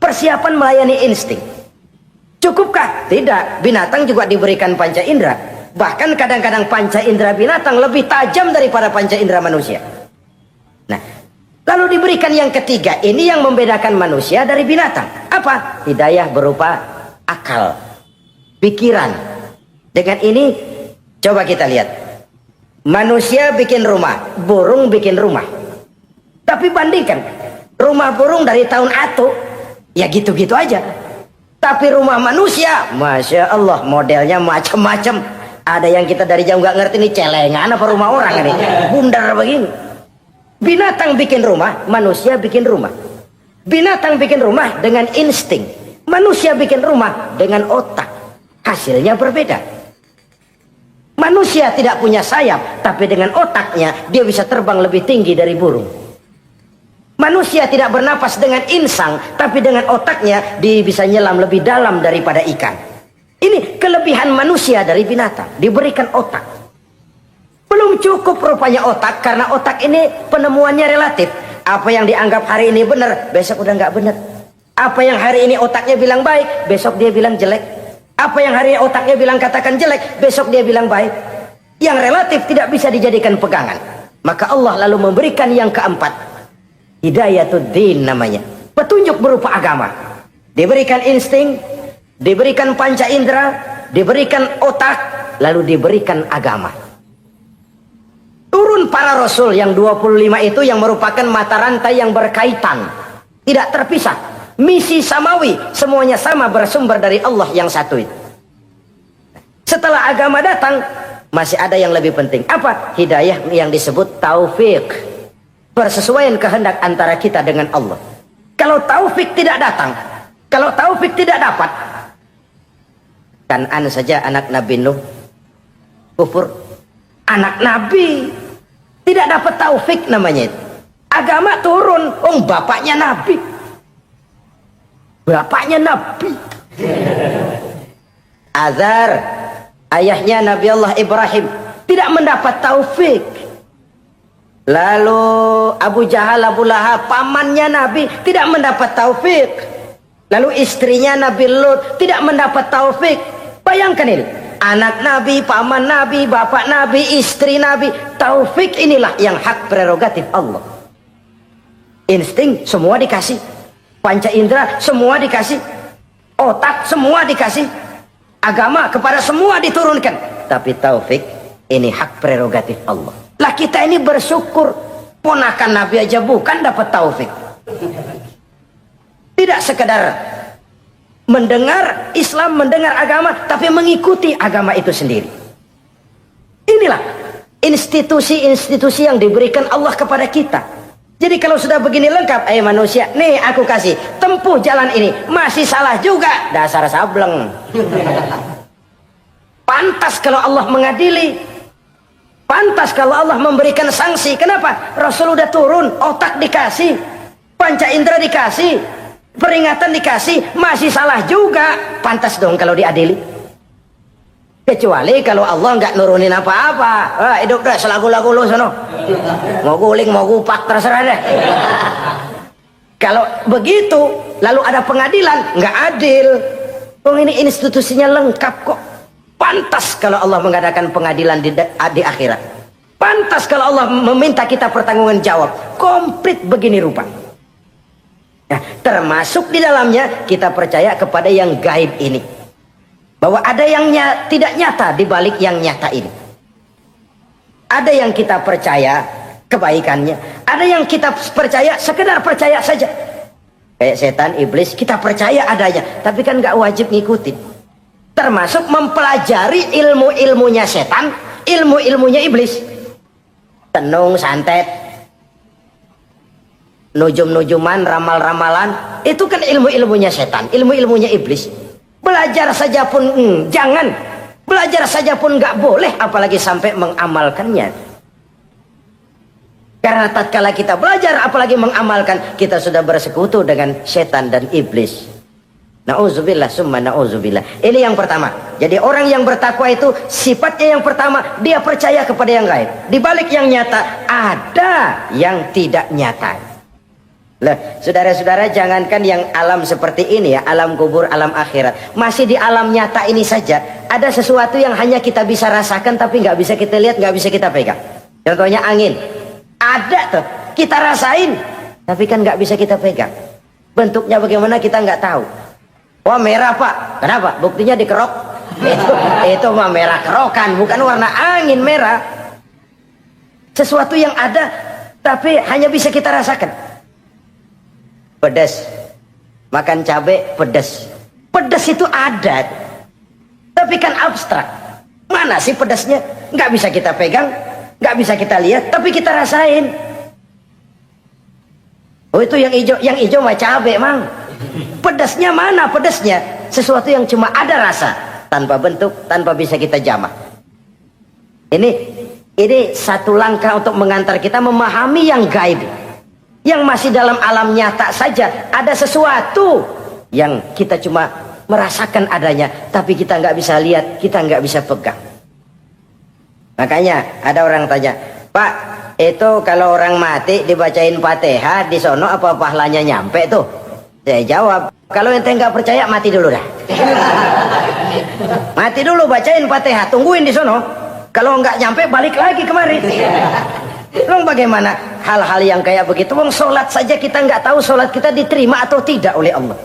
Persiapan melayani insting. Cukupkah? Tidak. Binatang juga diberikan panca indera. Bahkan kadang-kadang panca indera binatang lebih tajam daripada panca indera manusia. Nah, lalu diberikan yang ketiga, ini yang membedakan manusia dari binatang. Apa? Hidayah berupa akal, pikiran. Dengan ini coba kita lihat. Manusia bikin rumah, burung bikin rumah. Tapi bandingkan, rumah burung dari tahun atu, ya gitu-gitu aja. Tapi rumah manusia, Masya Allah, modelnya macam-macam. Ada yang kita dari jauh nggak ngerti, ini celengan apa rumah orang ini, bundar begini. Binatang bikin rumah, manusia bikin rumah. Binatang bikin rumah dengan insting, manusia bikin rumah dengan otak. Hasilnya berbeda. Manusia tidak punya sayap, tapi dengan otaknya dia bisa terbang lebih tinggi dari burung. Manusia tidak bernapas dengan insang, tapi dengan otaknya dia bisa nyelam lebih dalam daripada ikan. Ini kelebihan manusia dari binatang, diberikan otak. Belum cukup rupanya otak, karena otak ini penemuannya relatif. Apa yang dianggap hari ini benar, besok udah nggak benar. Apa yang hari ini otaknya bilang baik, besok dia bilang jelek. Apa yang hari ini otaknya bilang katakan jelek, besok dia bilang baik. Yang relatif tidak bisa dijadikan pegangan. Maka Allah lalu memberikan yang keempat. Hidayatuddin namanya. Petunjuk berupa agama. Diberikan insting, diberikan panca indera, diberikan otak, lalu diberikan agama. Turun para rasul yang 25 itu yang merupakan mata rantai yang berkaitan, tidak terpisah. Misi samawi, semuanya sama bersumber dari Allah yang satu itu. Setelah agama datang, masih ada yang lebih penting. Apa? Hidayah yang disebut taufik. Persesuaian kehendak antara kita dengan Allah. Kalau taufik tidak datang, kalau taufik tidak dapat, Kan'an saja anak Nabi Nuh kufur. Anak Nabi tidak dapat taufik namanya itu. Agama turun, bapaknya Nabi. Bapaknya Nabi. Azar, ayahnya Nabi Allah Ibrahim, tidak mendapat taufik. Lalu Abu Jahal, Abu Lahab, pamannya Nabi, tidak mendapat taufik. Lalu istrinya Nabi Lut tidak mendapat taufik. Bayangkan ini, anak Nabi, paman Nabi, bapak Nabi, istri Nabi. Taufik inilah yang hak prerogatif Allah. Insting semua dikasih, panca indera semua dikasih, otak semua dikasih, agama kepada semua diturunkan. Tapi taufik ini hak prerogatif Allah. Lah kita ini bersyukur, ponakan Nabi aja bukan dapat taufik. Tidak sekedar mendengar Islam, mendengar agama, tapi mengikuti agama itu sendiri. Inilah institusi-institusi yang diberikan Allah kepada kita. Jadi kalau sudah begini lengkap, manusia, nih aku kasih, tempuh jalan ini, masih salah juga, dasar sableng. Pantas kalau Allah mengadili. Pantas kalau Allah memberikan sanksi. Kenapa? Rasul udah turun, otak dikasih, panca indera dikasih, peringatan dikasih, masih salah juga. Pantas dong kalau diadili. Kecuali kalau Allah nggak nurunin apa-apa. Hidup dah selagu-lagu lu sono. Mau guling, mau gupak, terserah deh. Kalau begitu, lalu ada pengadilan, nggak adil. Ini institusinya lengkap kok. Pantas kalau Allah mengadakan pengadilan di akhirat. Pantas kalau Allah meminta kita pertanggungan jawab. Komplit begini rupa. Nah, termasuk di dalamnya kita percaya kepada yang gaib ini. Bahwa ada yang tidak nyata di balik yang nyata ini. Ada yang kita percaya kebaikannya. Ada yang kita percaya sekedar percaya saja. Kayak setan, iblis, kita percaya adanya. Tapi kan nggak wajib ngikutin. Termasuk mempelajari ilmu-ilmunya setan, ilmu-ilmunya iblis. Tenung, santet, nujum-nujuman, ramal-ramalan, itu kan ilmu-ilmunya setan, ilmu-ilmunya iblis. Belajar saja pun jangan, belajar saja pun nggak boleh, apalagi sampai mengamalkannya. Karena tatkala kita belajar apalagi mengamalkan, kita sudah bersekutu dengan setan dan iblis. Nauzubillah summa nauzubillah. Ini yang pertama. Jadi orang yang bertakwa itu sifatnya yang pertama, dia percaya kepada yang gaib. Di balik yang nyata ada yang tidak nyata. Lah, saudara-saudara, jangankan yang alam seperti ini ya, alam kubur, alam akhirat. Masih di alam nyata ini saja ada sesuatu yang hanya kita bisa rasakan tapi nggak bisa kita lihat, nggak bisa kita pegang. Contohnya angin. Ada tuh, kita rasain tapi kan nggak bisa kita pegang. Bentuknya bagaimana kita nggak tahu. Wah, merah pak, kenapa? Buktinya dikerok. Itu mah merah kerokan, bukan warna angin merah. Sesuatu yang ada tapi hanya bisa kita rasakan. Pedas, makan cabai pedas. Pedas itu ada, tapi kan abstrak. Mana sih pedasnya? Nggak bisa kita pegang, nggak bisa kita lihat, tapi kita rasain. Oh, itu yang hijau mah cabai, mang. Pedasnya mana pedasnya? Sesuatu yang cuma ada rasa, tanpa bentuk, tanpa bisa kita jamah. Ini satu langkah untuk mengantar kita memahami yang gaib, yang masih dalam alam nyata saja. Ada sesuatu yang kita cuma merasakan adanya, tapi kita nggak bisa lihat, kita nggak bisa pegang. Makanya ada orang tanya, Pak, itu kalau orang mati dibacain Fatihah di sono apa pahalanya nyampe tuh? Saya jawab, kalau ente nggak percaya mati dulu dah. Mati dulu, bacain Fatihah, tungguin di sono. Kalau nggak nyampe balik lagi kemari. Long bagaimana hal-hal yang kayak begitu? Wong sholat saja kita nggak tahu sholat kita diterima atau tidak oleh Allah.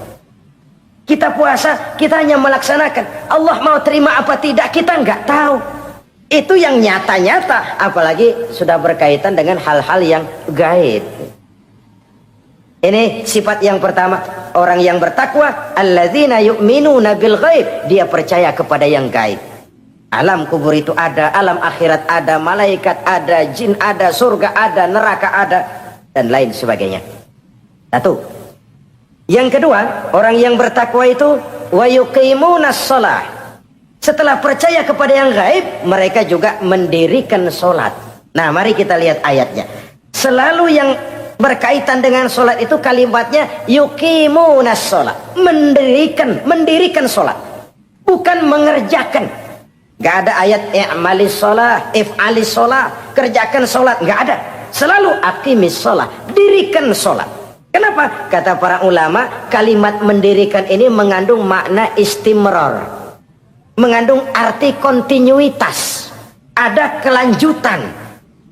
Kita puasa, kita hanya melaksanakan. Allah mau terima apa tidak kita nggak tahu. Itu yang nyata-nyata, apalagi sudah berkaitan dengan hal-hal yang gaib. Ini sifat yang pertama, orang yang bertakwa, alladzina yu'minuna bil ghaib, dia percaya kepada yang gaib. Alam kubur itu ada, alam akhirat ada, malaikat ada, jin ada, surga ada, neraka ada, dan lain sebagainya. Satu. Yang kedua, orang yang bertakwa itu wa yuqimunas shalah. Setelah percaya kepada yang gaib, mereka juga mendirikan sholat. Nah, mari kita lihat ayatnya. Selalu yang berkaitan dengan sholat itu kalimatnya yuqimunas shalah. Mendirikan sholat. Bukan mengerjakan. Gak ada ayat i'malis sholah, if'alis sholah, kerjakan sholat. Gak ada. Selalu aqimis sholah, dirikan sholat. Kenapa? Kata para ulama, kalimat mendirikan ini mengandung makna istimrar, mengandung arti kontinuitas, ada kelanjutan.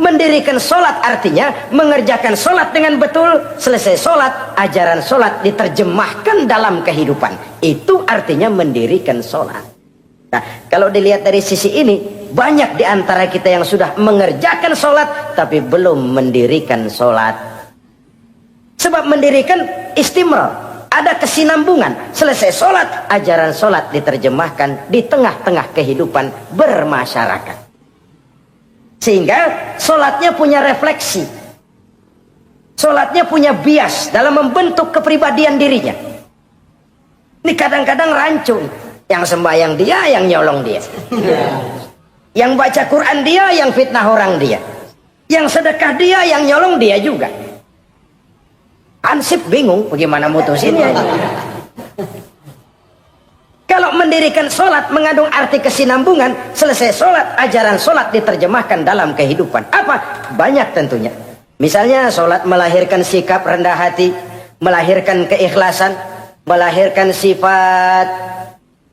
Mendirikan sholat artinya mengerjakan sholat dengan betul. Selesai sholat, ajaran sholat diterjemahkan dalam kehidupan. Itu artinya mendirikan sholat. Nah, kalau dilihat dari sisi ini, banyak di antara kita yang sudah mengerjakan sholat tapi belum mendirikan sholat. Sebab mendirikan istimrar, ada kesinambungan. Selesai sholat, ajaran sholat diterjemahkan di tengah-tengah kehidupan bermasyarakat. Sehingga sholatnya punya refleksi, sholatnya punya bias dalam membentuk kepribadian dirinya. Ini kadang-kadang rancu, yang sembahyang dia, yang nyolong dia, yang baca Quran dia, yang fitnah orang dia, yang sedekah dia, yang nyolong dia juga. Ansip bingung bagaimana mutusinnya. Kalau mendirikan sholat mengandung arti kesinambungan, selesai sholat, ajaran sholat diterjemahkan dalam kehidupan. Apa? Banyak tentunya. Misalnya sholat melahirkan sikap rendah hati, melahirkan keikhlasan, melahirkan sifat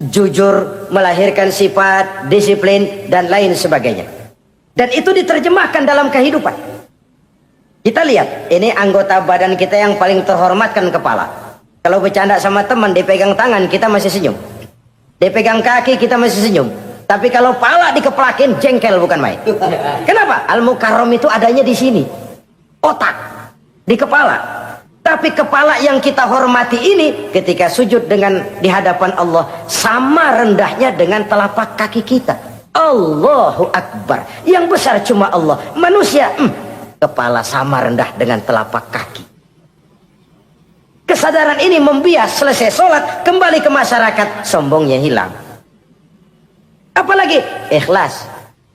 jujur, melahirkan sifat disiplin, dan lain sebagainya. Dan itu diterjemahkan dalam kehidupan. Kita lihat, ini anggota badan kita yang paling terhormatkan kepala. Kalau bercanda sama teman, dipegang tangan, kita masih senyum. Dipegang kaki, kita masih senyum. Tapi kalau pala dikeplakin, jengkel bukan main. Kenapa? Al-Mukarram itu adanya di sini. Otak, di kepala. Tapi kepala yang kita hormati ini, ketika sujud di hadapan Allah, sama rendahnya dengan telapak kaki kita. Allahu Akbar. Yang besar cuma Allah. Manusia, kepala sama rendah dengan telapak kaki. Kesadaran ini membias, selesai sholat, kembali ke masyarakat, sombongnya hilang. Apalagi ikhlas.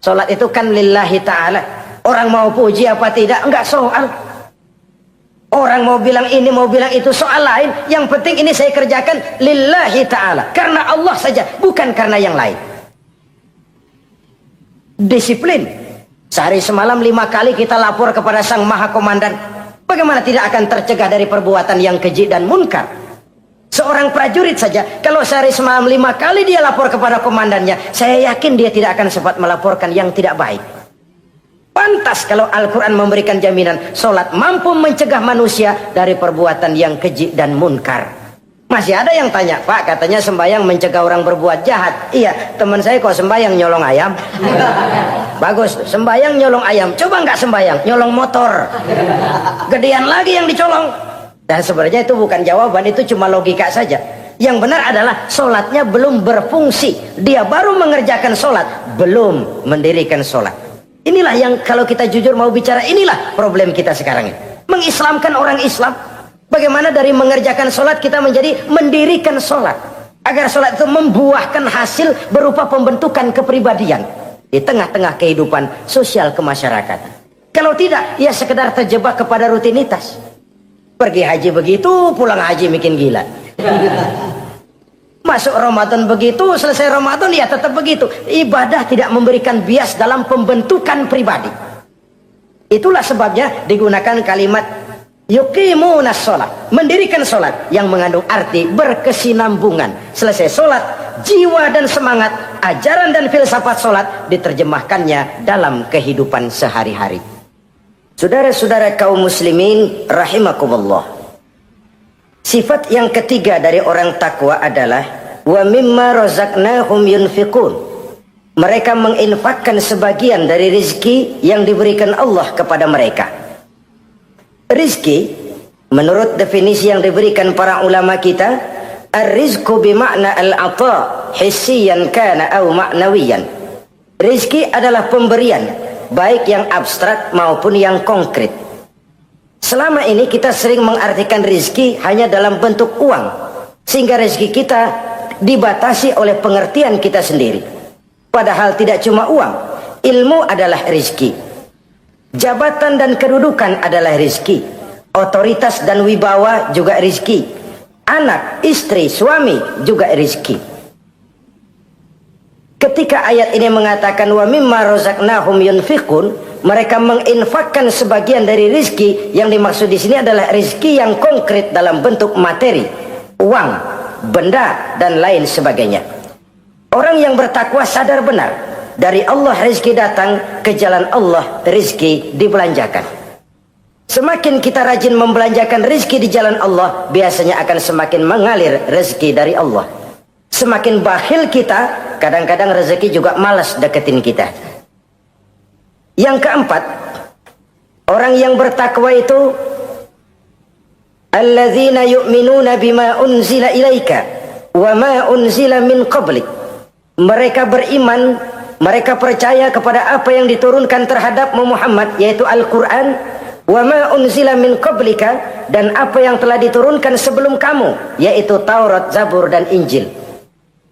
Sholat itu kan lillahi ta'ala. Orang mau puji apa tidak, enggak soal. Orang mau bilang ini, mau bilang itu, soal lain. Yang penting ini saya kerjakan lillahi ta'ala, karena Allah saja, bukan karena yang lain. Disiplin. Sehari semalam 5 kali kita lapor kepada Sang Maha Komandan. Bagaimana tidak akan tercegah dari perbuatan yang keji dan munkar? Seorang prajurit saja, kalau sehari semalam 5 kali dia lapor kepada komandannya, saya yakin dia tidak akan sempat melaporkan yang tidak baik. Pantas kalau Al-Quran memberikan jaminan solat mampu mencegah manusia dari perbuatan yang keji dan munkar. Masih ada yang tanya, Pak, katanya sembahyang mencegah orang berbuat jahat. Iya, teman saya kok sembahyang nyolong ayam. Bagus, sembahyang nyolong ayam. Coba nggak sembahyang, nyolong motor. Gedean lagi yang dicolong. Dan sebenarnya itu bukan jawaban, itu cuma logika saja. Yang benar adalah solatnya belum berfungsi. Dia baru mengerjakan solat, belum mendirikan solat. Inilah yang kalau kita jujur mau bicara, inilah problem kita sekarang ini. Mengislamkan orang Islam. Bagaimana dari mengerjakan solat kita menjadi mendirikan solat. Agar solat itu membuahkan hasil berupa pembentukan kepribadian. Di tengah-tengah kehidupan sosial kemasyarakatan. Kalau tidak, ya sekedar terjebak kepada rutinitas. Pergi haji begitu, pulang haji bikin gila. Masuk Ramadan begitu, selesai Ramadan ya tetap begitu. Ibadah tidak memberikan bias dalam pembentukan pribadi. Itulah sebabnya digunakan kalimat yuqimunas sholat, mendirikan sholat, yang mengandung arti berkesinambungan. Selesai sholat, jiwa dan semangat, ajaran dan filsafat sholat diterjemahkannya dalam kehidupan sehari-hari. Saudara-saudara kaum muslimin rahimakumullah. Sifat yang ketiga dari orang takwa adalah wa mimma razaqnahum yunfiqun. Mereka menginfakkan sebagian dari rizki yang diberikan Allah kepada mereka. Rizki menurut definisi yang diberikan para ulama kita, ar-rizqu bimakna al-ata hissiyan kana aw ma'nawiyan. Rizki adalah pemberian, baik yang abstrak maupun yang konkret. Selama ini kita sering mengartikan rizki hanya dalam bentuk uang, sehingga rizki kita dibatasi oleh pengertian kita sendiri. Padahal tidak cuma uang, ilmu adalah rizki, jabatan dan kedudukan adalah rizki, otoritas dan wibawa juga rizki, anak, istri, suami juga rizki. Ketika ayat ini mengatakan wa mimma razaqnahum yunfiqun, mereka menginfakkan sebagian dari rizki, yang dimaksud di sini adalah rizki yang konkret dalam bentuk materi, uang, benda dan lain sebagainya. Orang yang bertakwa sadar benar, dari Allah rizki datang, ke jalan Allah rizki dibelanjakan. Semakin kita rajin membelanjakan rizki di jalan Allah, biasanya akan semakin mengalir rezeki dari Allah. Semakin bakhil kita, kadang-kadang rezeki juga malas deketin kita. Yang keempat, orang yang bertakwa itu alladzina yu'minuna bima unzila ilaika wa ma unzila min qablik. Mereka beriman, mereka percaya kepada apa yang diturunkan terhadap Muhammad, yaitu Al-Quran, wa ma unzila min qablika, dan apa yang telah diturunkan sebelum kamu, yaitu Taurat, Zabur dan Injil.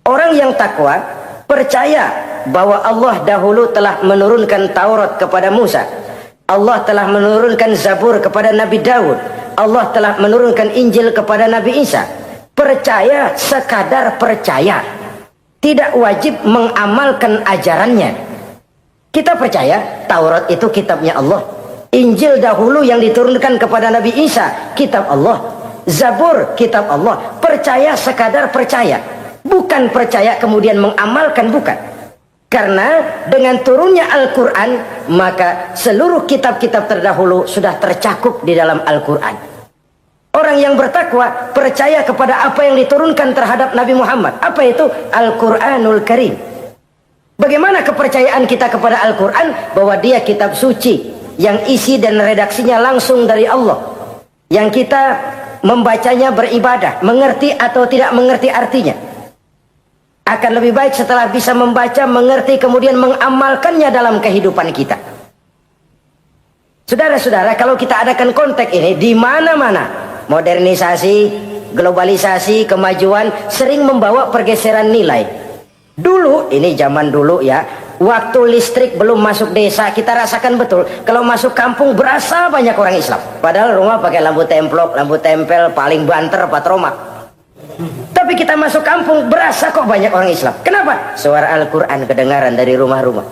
Orang yang takwa percaya bahwa Allah dahulu telah menurunkan Taurat kepada Musa, Allah telah menurunkan Zabur kepada Nabi Daud, Allah telah menurunkan Injil kepada Nabi Isa. Percaya sekadar percaya, tidak wajib mengamalkan ajarannya. Kita percaya Taurat itu kitabnya Allah, Injil dahulu yang diturunkan kepada Nabi Isa kitab Allah, Zabur kitab Allah. Percaya sekadar percaya, bukan percaya kemudian mengamalkan, bukan. Karena dengan turunnya Al-Quran, maka seluruh kitab-kitab terdahulu sudah tercakup di dalam Al-Quran. Orang yang bertakwa percaya kepada apa yang diturunkan terhadap Nabi Muhammad. Apa itu? Al-Quranul Karim. Bagaimana kepercayaan kita kepada Al-Quran? Bahwa dia kitab suci yang isi dan redaksinya langsung dari Allah, yang kita membacanya beribadah, mengerti atau tidak mengerti artinya. Akan lebih baik setelah bisa membaca, mengerti, kemudian mengamalkannya dalam kehidupan kita. Saudara-saudara, kalau kita adakan konteks ini di mana-mana, modernisasi, globalisasi, kemajuan sering membawa pergeseran nilai. Dulu, ini zaman dulu ya, waktu listrik belum masuk desa, kita rasakan betul kalau masuk kampung berasa banyak orang Islam, padahal rumah pakai lampu templok, lampu tempel, paling banter patroma. Tapi kita masuk kampung berasa kok banyak orang Islam. Kenapa? Suara Al-Quran kedengaran dari rumah-rumah.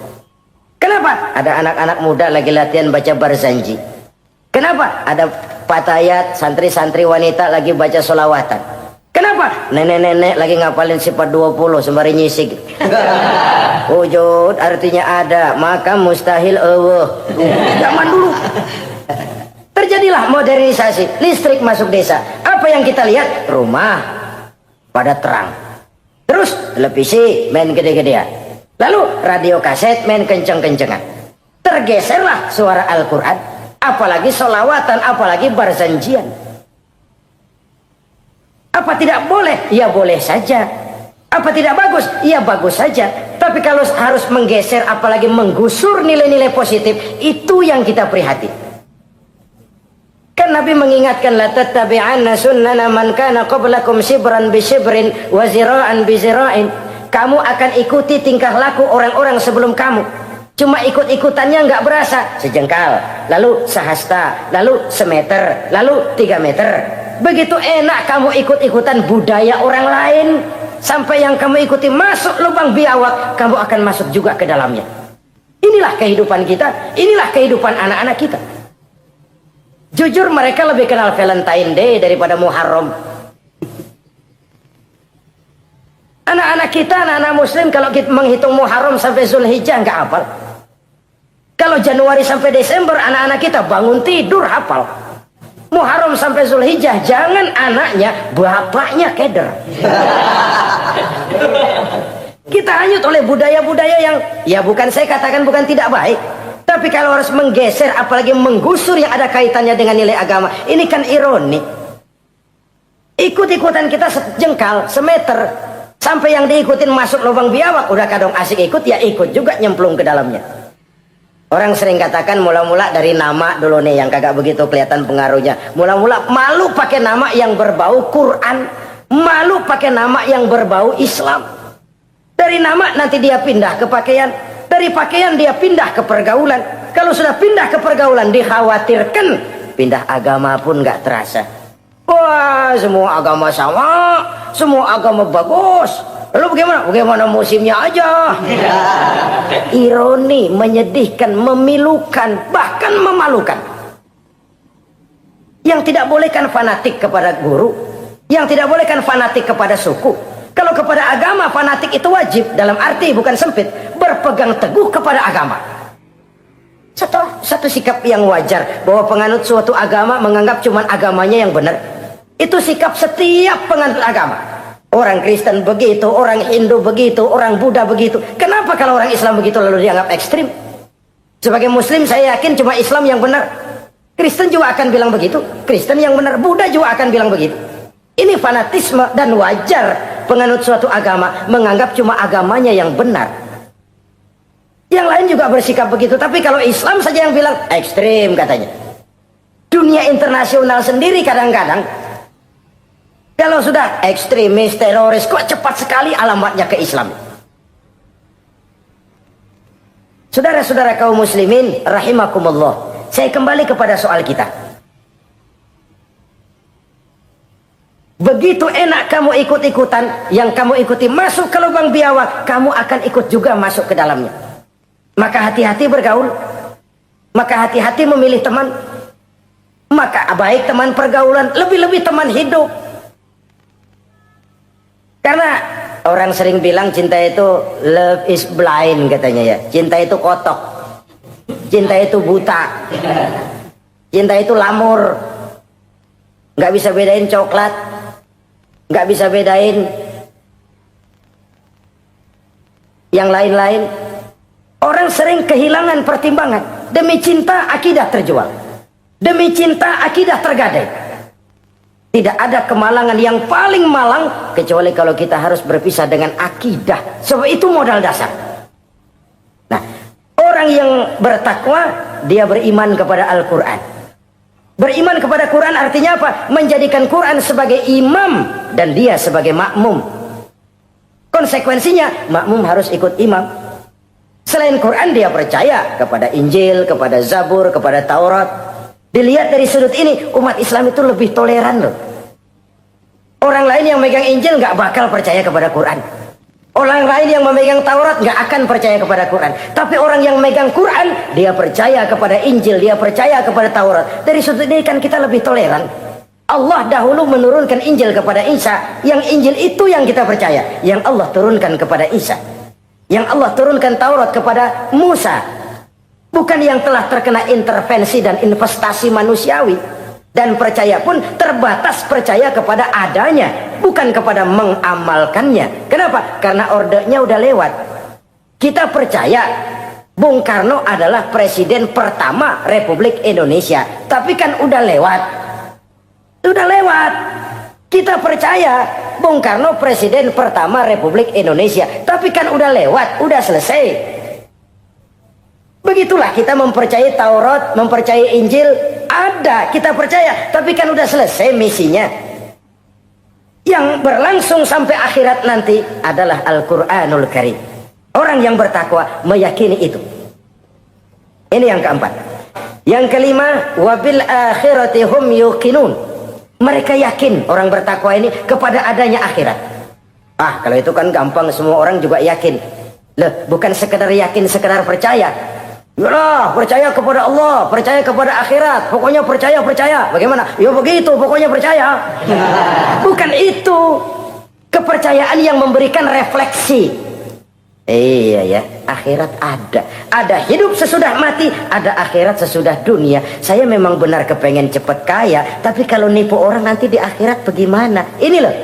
Kenapa? Ada anak-anak muda lagi latihan baca barzanji. Kenapa? Ada patayat, santri-santri wanita lagi baca solawatan. Kenapa? Nenek-nenek lagi ngapalin sifat 20 sembari nyisik. Wujud artinya ada, maka mustahil Allah. Zaman dulu terjadilah modernisasi, listrik masuk desa. Apa yang kita lihat? Rumah pada terang, terus televisi main gede-gedean, lalu radio kaset main kenceng-kencengan. Tergeserlah suara Al-Quran, apalagi solawatan, apalagi barzanjian. Apa tidak boleh? Ya boleh saja. Apa tidak bagus? Ya bagus saja. Tapi kalau harus menggeser, apalagi menggusur nilai-nilai positif, itu yang kita prihatin. Kan Nabi mengingatkan, la tattabi'anna sunnana man kana qablakum shibran bi shibrin wa zira'an bi zira'in. Kamu akan ikuti tingkah laku orang-orang sebelum kamu. Cuma ikut-ikutannya nggak berasa, sejengkal, lalu sehasta, lalu semeter, lalu 3 meter. Begitu enak kamu ikut-ikutan budaya orang lain, sampai yang kamu ikuti masuk lubang biawak, kamu akan masuk juga ke dalamnya. Inilah kehidupan kita, inilah kehidupan anak-anak kita. Jujur mereka lebih kenal Valentine Day daripada Muharram. Anak-anak kita, anak-anak muslim, kalau kita menghitung Muharram sampai Zulhijjah nggak hafal. Kalau Januari sampai Desember, anak-anak kita bangun tidur hafal. Muharram sampai Zulhijjah, jangan anaknya, bapaknya keder. Kita hanyut oleh budaya-budaya yang, ya bukan saya katakan bukan tidak baik, tapi kalau harus menggeser, apalagi menggusur yang ada kaitannya dengan nilai agama, ini kan ironi. Ikut-ikutan kita sejengkal, semeter, sampai yang diikutin masuk lubang biawak, udah kadang asik ikut, ya ikut juga nyemplung ke dalamnya. Orang sering katakan mula-mula dari nama dulu nih yang kagak begitu kelihatan pengaruhnya. Mula-mula malu pakai nama yang berbau Quran, malu pakai nama yang berbau Islam. Dari nama nanti dia pindah ke pakaian, dari pakaian dia pindah ke pergaulan. Kalau sudah pindah ke pergaulan, dikhawatirkan pindah agama pun nggak terasa. Wah, semua agama sama, semua agama bagus. Lalu bagaimana? Bagaimana musimnya aja. Ironi, menyedihkan, memilukan, bahkan memalukan. Yang tidak boleh kan fanatik kepada guru, yang tidak boleh kan fanatik kepada suku. Kalau kepada agama, fanatik itu wajib, dalam arti bukan sempit, berpegang teguh kepada agama. Satu sikap yang wajar, bahwa penganut suatu agama menganggap cuma agamanya yang benar. Itu sikap setiap penganut agama. Orang Kristen begitu, orang Hindu begitu, orang Buddha begitu. Kenapa kalau orang Islam begitu lalu dianggap ekstrim? Sebagai Muslim saya yakin cuma Islam yang benar. Kristen juga akan bilang begitu, Kristen yang benar, Buddha juga akan bilang begitu. Ini fanatisme dan wajar penganut suatu agama menganggap cuma agamanya yang benar. Yang lain juga bersikap begitu, tapi kalau Islam saja yang bilang ekstrim katanya. Dunia internasional sendiri kadang-kadang kalau sudah ekstremis, teroris, kok cepat sekali alamatnya ke Islam. Saudara-saudara kaum muslimin rahimakumullah, saya kembali kepada soal kita. Begitu enak kamu ikut-ikutan, yang kamu ikuti masuk ke lubang biawak, kamu akan ikut juga masuk ke dalamnya. Maka hati-hati bergaul, maka hati-hati memilih teman, maka baik teman pergaulan, lebih-lebih teman hidup. Karena orang sering bilang cinta itu love is blind katanya ya. Cinta itu kotok, cinta itu buta, cinta itu lamur. Nggak bisa bedain coklat, nggak bisa bedain yang lain-lain. Orang sering kehilangan pertimbangan. Demi cinta akidah terjual, demi cinta akidah tergadai. Tidak ada kemalangan yang paling malang kecuali kalau kita harus berpisah dengan akidah. Sebab itu modal dasar. Nah, orang yang bertakwa, dia beriman kepada Al-Quran. Beriman kepada Quran artinya apa? Menjadikan Quran sebagai imam dan dia sebagai makmum. Konsekuensinya, makmum harus ikut imam. Selain Quran dia percaya kepada Injil, kepada Zabur, kepada Taurat. Dilihat dari sudut ini, umat Islam itu lebih toleran loh. Orang lain yang megang Injil nggak bakal percaya kepada Quran. Orang lain yang memegang Taurat nggak akan percaya kepada Quran. Tapi orang yang megang Quran, dia percaya kepada Injil, dia percaya kepada Taurat. Dari sudut ini kan kita lebih toleran. Allah dahulu menurunkan Injil kepada Isa. Yang Injil itu yang kita percaya. Yang Allah turunkan kepada Isa. Yang Allah turunkan Taurat kepada Musa. Bukan yang telah terkena intervensi dan investasi manusiawi. Dan percaya pun terbatas percaya kepada adanya, bukan kepada mengamalkannya. Kenapa? Karena ordernya udah lewat. Kita percaya Bung Karno adalah presiden pertama Republik Indonesia. Tapi kan udah lewat. Udah lewat. Kita percaya Bung Karno presiden pertama Republik Indonesia. Tapi kan udah lewat, udah selesai. Begitulah kita mempercayai Taurat, mempercayai Injil, ada, kita percaya, tapi kan udah selesai misinya. Yang berlangsung sampai akhirat nanti adalah Al-Quranul Karim. Orang yang bertakwa meyakini itu. Ini yang keempat. Yang kelima, wabil akhirati hum yuqinun. Mereka yakin, orang bertakwa ini, kepada adanya akhirat. Ah, kalau itu kan gampang, semua orang juga yakin. Loh, bukan sekedar yakin, sekedar percaya. Yalah, percaya kepada Allah, percaya kepada akhirat, pokoknya percaya. Bagaimana? Ya begitu, pokoknya percaya. Bukan itu. Kepercayaan yang memberikan refleksi. Iya ya, akhirat ada. Ada hidup sesudah mati, ada akhirat sesudah dunia. Saya memang benar kepengen cepat kaya, tapi kalau nipu orang nanti di akhirat bagaimana? Ini loh.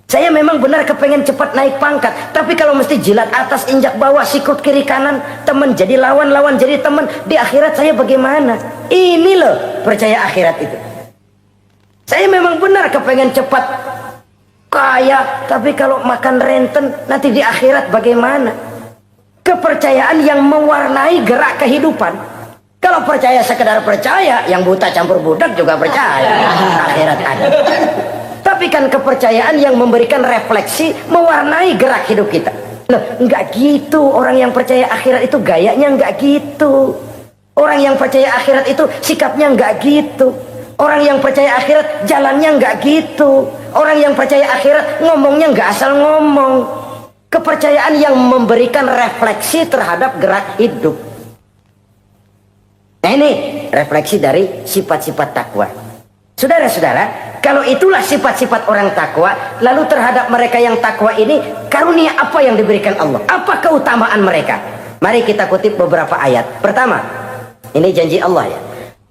Saya memang benar kepengen cepat naik pangkat, tapi kalau mesti jilat atas injak bawah, sikut kiri kanan, teman jadi lawan, lawan jadi teman, di akhirat saya bagaimana? Ini loh percaya akhirat itu. Saya memang benar kepengen cepat kaya, tapi kalau makan renten nanti di akhirat bagaimana? Kepercayaan yang mewarnai gerak kehidupan. Kalau percaya sekedar percaya, yang buta campur budak juga percaya akhirat ada. Tapi kan kepercayaan yang memberikan refleksi, mewarnai gerak hidup kita. Loh, enggak gitu. Orang yang percaya akhirat itu gayanya enggak gitu. Orang yang percaya akhirat itu sikapnya enggak gitu. Orang yang percaya akhirat jalannya enggak gitu. Orang yang percaya akhirat ngomongnya enggak asal ngomong. Kepercayaan yang memberikan refleksi terhadap gerak hidup. Nah ini refleksi dari sifat-sifat takwa. Saudara-saudara, kalau itulah sifat-sifat orang takwa, lalu terhadap mereka yang takwa ini, karunia apa yang diberikan Allah? Apa keutamaan mereka? Mari kita kutip beberapa ayat. Pertama, ini janji Allah ya.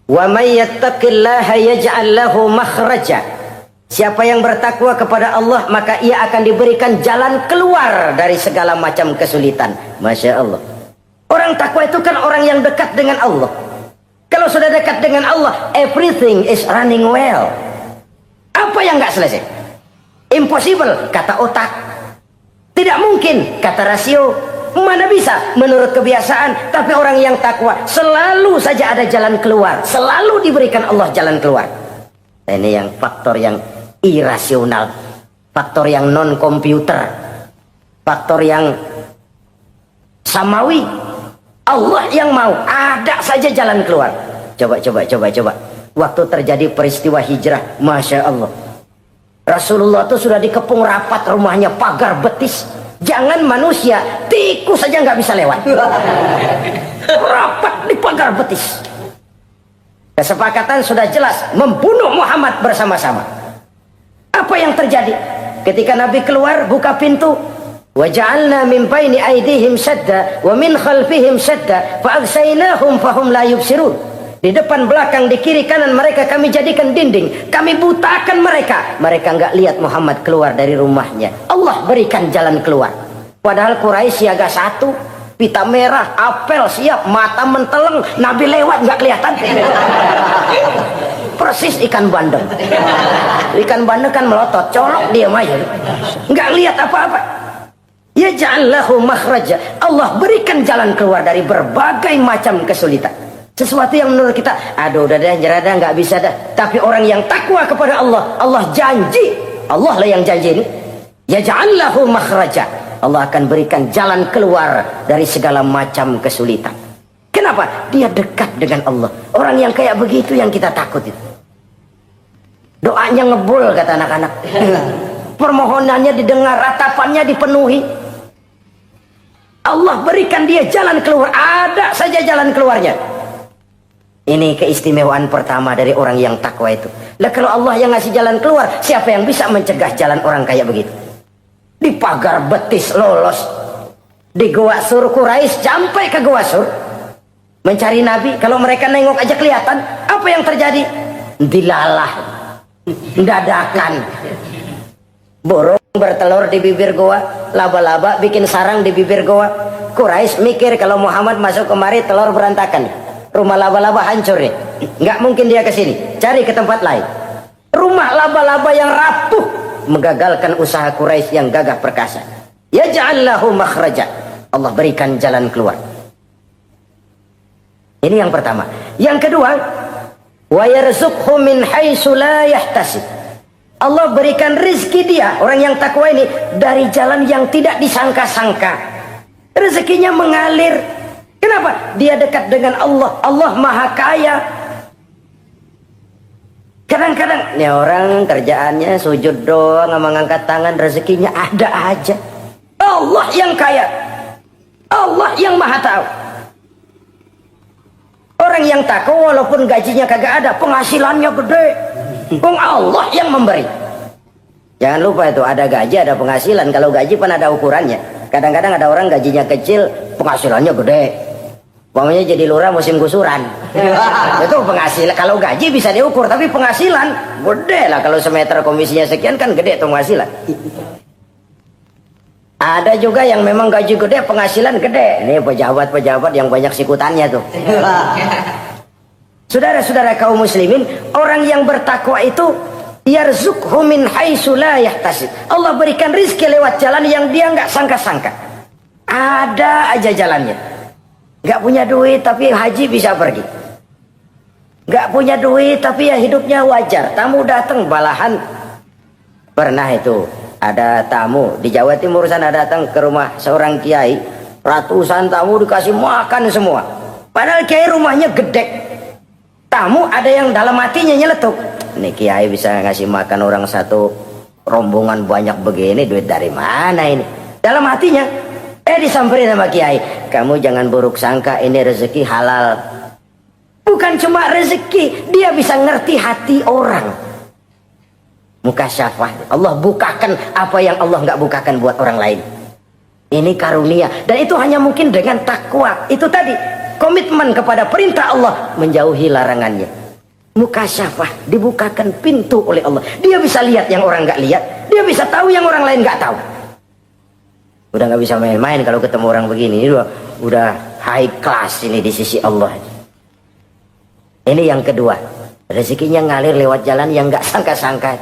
Wa may yattaqillaha yaj'al lahu makhraja. Siapa yang bertakwa kepada Allah, maka ia akan diberikan jalan keluar dari segala macam kesulitan. Masya Allah. Orang takwa itu kan orang yang dekat dengan Allah. Kalau sudah dekat dengan Allah, everything is running well. Apa yang nggak selesai? Impossible, kata otak. Tidak mungkin, kata rasio. Mana bisa, menurut kebiasaan. Tapi orang yang takwa, selalu saja ada jalan keluar. Selalu diberikan Allah jalan keluar. Nah, ini yang faktor yang irasional. Faktor yang non-komputer. Faktor yang samawi. Allah yang mau, ada saja jalan keluar. Coba. Waktu terjadi peristiwa hijrah, Masya Allah. Rasulullah itu sudah dikepung rapat rumahnya, pagar betis. Jangan manusia, tikus saja nggak bisa lewat. Rapat di pagar betis. Kesepakatan sudah jelas, membunuh Muhammad bersama-sama. Apa yang terjadi? Ketika Nabi keluar, buka pintu. وَجَعَلْنَا مِنْ بَيْنِ أَيْدِيهِمْ شَدَّ وَمِنْ خَلْفِهِمْ شَدَّ فَأَغْسَيْنَاهُمْ فَهُمْ لَا يُبْصِرُونَ. Di depan, belakang, di kiri, kanan mereka kami jadikan dinding. Kami butakan mereka. Mereka enggak lihat Muhammad keluar dari rumahnya. Allah berikan jalan keluar. Padahal Quraisy siaga satu, pita merah, apel siap, mata menteleng, Nabi lewat enggak kelihatan. Persis ikan bandeng. Ikan bandeng kan melotot, colok diam aja. Enggak lihat apa-apa. Yaj'al lahu makhraja. Allah berikan jalan keluar dari berbagai macam kesulitan. Sesuatu yang menurut kita, aduh udah dah, nyerah dah, nggak bisa dah. Tapi orang yang takwa kepada Allah, Allah janji, Allah lah yang janji ini. Yaj'al lahu makhraja. Allah akan berikan jalan keluar dari segala macam kesulitan. Kenapa? Dia dekat dengan Allah. Orang yang kayak begitu yang kita takut itu. Doanya ngebul kata anak-anak. Permohonannya didengar, ratapannya dipenuhi. Allah berikan dia jalan keluar. Ada saja jalan keluarnya. Ini keistimewaan pertama dari orang yang takwa itu. Lah kalau Allah yang ngasih jalan keluar, siapa yang bisa mencegah jalan orang kayak begitu? Di pagar betis lolos. Di Gua Sur Quraisy sampai ke Gua Sur. Mencari Nabi. Kalau mereka nengok aja kelihatan. Apa yang terjadi? Dilalah. Dadakan. Burung bertelur di bibir goa, laba-laba bikin sarang di bibir goa. Quraisy mikir kalau Muhammad masuk kemari telur berantakan, rumah laba-laba hancur nih, nggak mungkin dia ke sini, cari ke tempat lain. Rumah laba-laba yang rapuh menggagalkan usaha Quraisy yang gagah perkasa. Yaj'allahu makhraja, Allah berikan jalan keluar. Ini yang pertama. Yang kedua, wa yarzuqhu min haitsu la yahtasib. Allah berikan rezeki dia, orang yang takwa ini, dari jalan yang tidak disangka-sangka. Rezekinya mengalir. Kenapa? Dia dekat dengan Allah. Allah maha kaya. Kadang-kadang nih orang kerjaannya sujud doang, mengangkat tangan, rezekinya ada aja. Allah yang kaya. Allah yang maha tahu. Orang yang takwa walaupun gajinya kagak ada, penghasilannya gede. Allah yang memberi. Jangan lupa itu, ada gaji ada penghasilan. Kalau gaji pan ada ukurannya. Kadang-kadang ada orang gajinya kecil, penghasilannya gede. Umpamanya jadi lurah musim gusuran. Itu penghasilan. Kalau gaji bisa diukur, tapi penghasilan gede lah. Kalau semeter komisinya sekian kan gede tuh penghasilan. Ada juga yang memang gaji gede, penghasilan gede. Ini pejabat-pejabat yang banyak sikutannya tuh. Saudara-saudara kaum muslimin, orang yang bertakwa itu yarzuqhu min haitsu la yahtasib. Allah berikan rezeki lewat jalan yang dia nggak sangka-sangka. Ada aja jalannya. Nggak punya duit tapi haji bisa pergi. Nggak punya duit tapi ya hidupnya wajar. Tamu datang balahan. Pernah itu ada tamu di Jawa Timur sana datang ke rumah seorang kiai. Ratusan tamu dikasih makan semua. Padahal kiai rumahnya gede. Tamu ada yang dalam hatinya nyeletuk, ini kiai bisa ngasih makan orang satu rombongan banyak begini, duit dari mana ini? Dalam hatinya, disamperin sama kiai, kamu jangan buruk sangka, ini rezeki halal. Bukan cuma rezeki, dia bisa ngerti hati orang. Mukasyafah, Allah bukakan apa yang Allah nggak bukakan buat orang lain. Ini karunia, dan itu hanya mungkin dengan takwa. Itu tadi, komitmen kepada perintah Allah, menjauhi larangannya. Mukasyafah, dibukakan pintu oleh Allah. Dia bisa lihat yang orang nggak lihat, dia bisa tahu yang orang lain nggak tahu. Udah nggak bisa main-main kalau ketemu orang begini. Ini udah high class ini di sisi Allah. Ini yang kedua, rezekinya ngalir lewat jalan yang nggak sangka-sangka.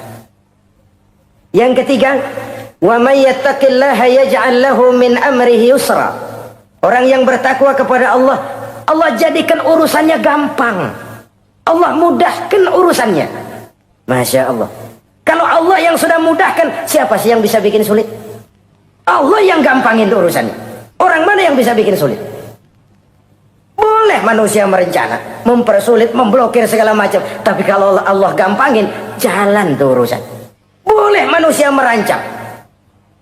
Yang ketiga, wa may yattaqillaha yaj'al lahu min amrihi yusra. Orang yang bertakwa kepada Allah, Allah jadikan urusannya gampang. Allah mudahkan urusannya. Masya Allah. Kalau Allah yang sudah mudahkan, siapa sih yang bisa bikin sulit? Allah yang gampangin urusannya. Orang mana yang bisa bikin sulit? Boleh manusia merencana, mempersulit, memblokir segala macam. Tapi kalau Allah gampangin, jalan tuh urusan. Boleh manusia merancang.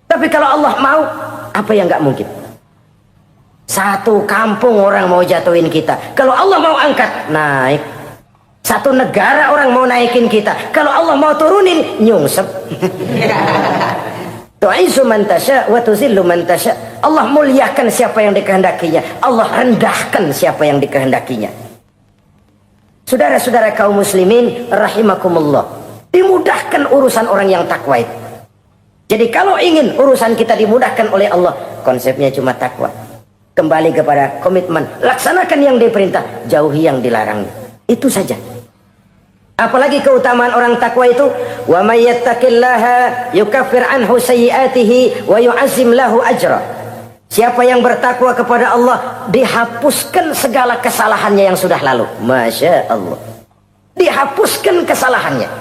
Tapi kalau Allah mau, apa yang nggak mungkin? Satu kampung orang mau jatuhin kita, kalau Allah mau angkat, naik. Satu negara orang mau naikin kita, kalau Allah mau turunin, nyungsep. Tu'izzu man tasya wa tuzillu man tasya. Allah muliakan siapa yang dikehendakinya, Allah rendahkan siapa yang dikehendakinya. Saudara-saudara kaum muslimin rahimakumullah, dimudahkan urusan orang yang takwa itu. Jadi kalau ingin urusan kita dimudahkan oleh Allah, konsepnya cuma takwa. Kembali kepada komitmen, laksanakan yang diperintah, jauhi yang dilarang. Itu saja. Apalagi keutamaan orang takwa itu, wa may yattaqillaha yukaffir anhu sayyi'atihi wa yu'azzim lahu ajra. Siapa yang bertakwa kepada Allah, dihapuskan segala kesalahannya yang sudah lalu. Masya Allah. Dihapuskan kesalahannya.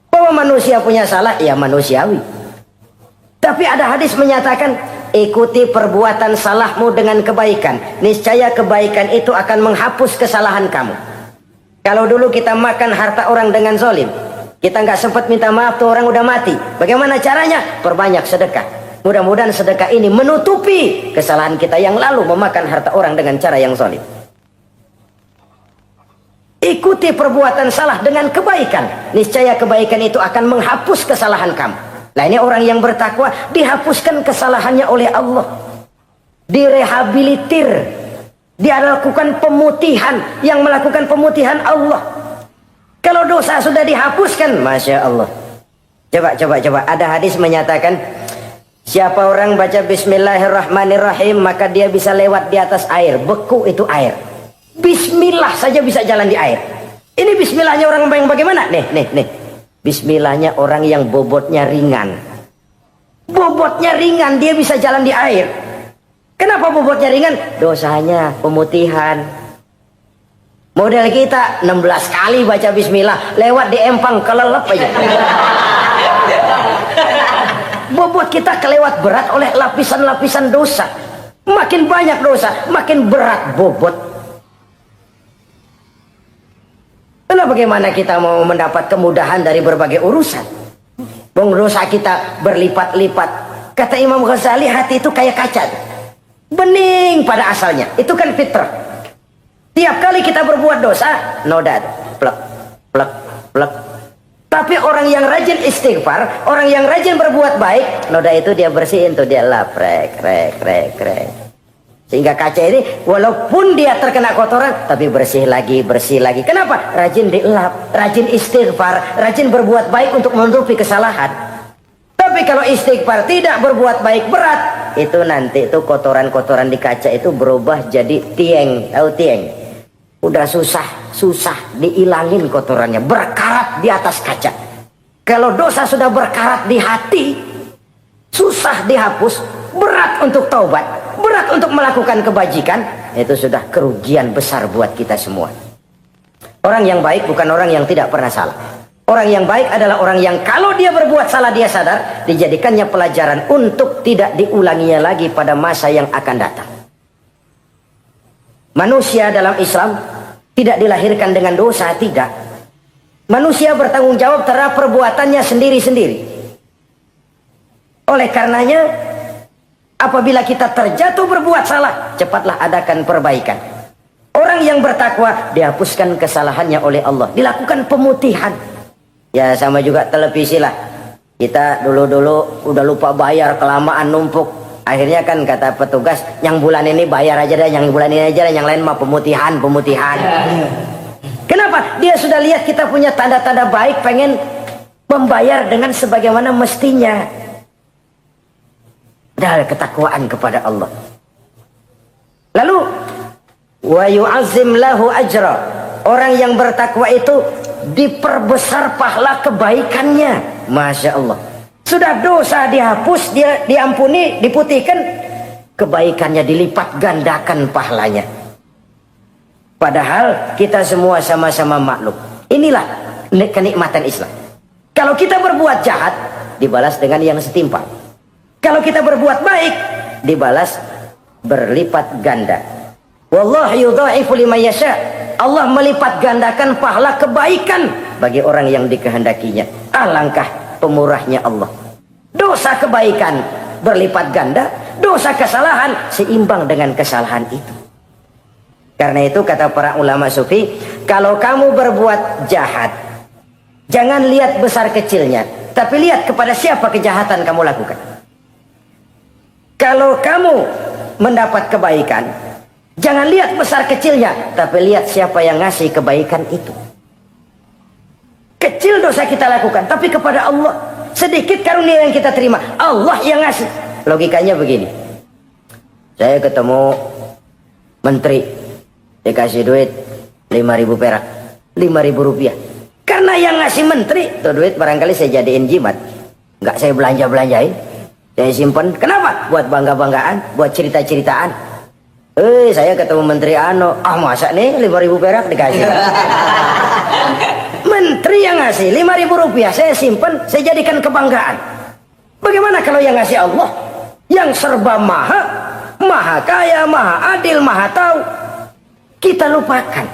Bahwa manusia punya salah, ya manusiawi. Tapi ada hadis menyatakan, ikuti perbuatan salahmu dengan kebaikan, niscaya kebaikan itu akan menghapus kesalahan kamu. Kalau dulu kita makan harta orang dengan zalim, kita nggak sempat minta maaf, tuh orang udah mati. Bagaimana caranya? Perbanyak sedekah. Mudah-mudahan sedekah ini menutupi kesalahan kita yang lalu memakan harta orang dengan cara yang zalim. Ikuti perbuatan salah dengan kebaikan, niscaya kebaikan itu akan menghapus kesalahan kamu. Nah, ini orang yang bertakwa, dihapuskan kesalahannya oleh Allah, direhabilitir, dia lakukan pemutihan. Yang melakukan pemutihan Allah. Kalau dosa sudah dihapuskan, Masya Allah. Coba ada hadis menyatakan, siapa orang baca Bismillahirrahmanirrahim, maka dia bisa lewat di atas air. Beku itu air. Bismillah saja bisa jalan di air. Ini bismillahnya orang yang bagaimana? Nih. Bismillahnya orang yang bobotnya ringan. Bobotnya ringan, dia bisa jalan di air. Kenapa bobotnya ringan? Dosanya pemutihan. Model kita 16 kali baca bismillah, lewat di empang kelelep aja. Bobot kita kelewat berat oleh lapisan-lapisan dosa. Makin banyak dosa, makin berat bobot. Lalu bagaimana kita mau mendapat kemudahan dari berbagai urusan? Dosa kita berlipat-lipat. Kata Imam Ghazali, hati itu kayak kaca, bening pada asalnya. Itu kan fitrah. Tiap kali kita berbuat dosa, noda, plek, plek, plek. Tapi orang yang rajin istighfar, orang yang rajin berbuat baik, noda itu dia bersihin tuh, dia lap, rek. Sehingga kaca ini walaupun dia terkena kotoran, tapi bersih lagi. Kenapa? Rajin dilap, rajin istighfar, rajin berbuat baik untuk menutupi kesalahan. Tapi kalau istighfar tidak berbuat baik, berat, itu nanti itu kotoran-kotoran di kaca itu berubah jadi tieng. Tahu tieng? Udah susah diilangin kotorannya, berkarat di atas kaca. Kalau dosa sudah berkarat di hati, susah dihapus, berat untuk taubat, berat untuk melakukan kebajikan, itu sudah kerugian besar buat kita semua. Orang yang baik bukan orang yang tidak pernah salah. Orang yang baik adalah orang yang kalau dia berbuat salah dia sadar, dijadikannya pelajaran untuk tidak diulanginya lagi pada masa yang akan datang. Manusia dalam Islam tidak dilahirkan dengan dosa, tidak. Manusia bertanggung jawab terhadap perbuatannya sendiri-sendiri. Oleh karenanya, apabila kita terjatuh berbuat salah, cepatlah adakan perbaikan. Orang yang bertakwa dihapuskan kesalahannya oleh Allah, dilakukan pemutihan. Ya sama juga televisi lah. Kita dulu udah lupa bayar, kelamaan numpuk. Akhirnya kan kata petugas, yang bulan ini bayar aja dah, yang bulan ini aja dah, yang lain mah pemutihan. Kenapa? Dia sudah lihat kita punya tanda-tanda baik, pengen membayar dengan sebagaimana mestinya. Dari ketakwaan kepada Allah. Lalu wa yu'azzim lahu ajra. Orang yang bertakwa itu diperbesar pahala kebaikannya. Masya Allah. Sudah dosa dihapus, dia diampuni, diputihkan, kebaikannya dilipat gandakan pahalanya. Padahal kita semua sama-sama maklum. Inilah kenikmatan Islam. Kalau kita berbuat jahat, dibalas dengan yang setimpal. Kalau kita berbuat baik, dibalas berlipat ganda. Wallahu yudha'ifu liman yasha. Allah melipat gandakan pahala kebaikan bagi orang yang dikehendakinya. Alangkah pemurahnya Allah. Dosa kebaikan berlipat ganda, dosa kesalahan seimbang dengan kesalahan itu. Karena itu kata para ulama sufi, kalau kamu berbuat jahat, jangan lihat besar kecilnya, tapi lihat kepada siapa kejahatan kamu lakukan. Kalau kamu mendapat kebaikan, jangan lihat besar kecilnya, tapi lihat siapa yang ngasih kebaikan itu. Kecil dosa kita lakukan, tapi kepada Allah. Sedikit karunia yang kita terima, Allah yang ngasih. Logikanya begini. Saya ketemu menteri, dikasih duit 5.000 perak, 5.000 rupiah. Karena yang ngasih menteri, itu duit barangkali saya jadiin jimat. Nggak saya belanja-belanjain. Saya simpan. Kenapa? Buat bangga-banggaan, buat cerita-ceritaan. Saya ketemu menteri masa nih 5.000 perak dikasih. Menteri yang ngasih 5.000 rupiah, saya simpan, saya jadikan kebanggaan. Bagaimana kalau yang ngasih Allah, yang serba maha kaya, maha adil, maha tahu, kita lupakan.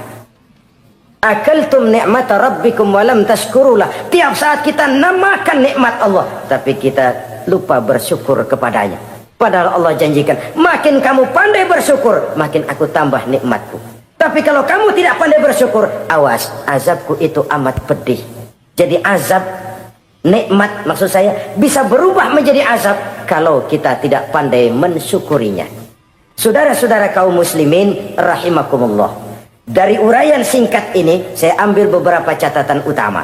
Akaltum ni'mata rabbikum walam tashkurulah. Tiap saat kita namakan nikmat Allah, tapi kita lupa bersyukur kepadanya. Padahal Allah janjikan, makin kamu pandai bersyukur, makin aku tambah nikmatku. Tapi kalau kamu tidak pandai bersyukur, awas, azabku itu amat pedih. Jadi azab, nikmat maksud saya, bisa berubah menjadi azab kalau kita tidak pandai mensyukurinya. Saudara-saudara kaum muslimin rahimakumullah. Dari uraian singkat ini saya ambil beberapa catatan utama.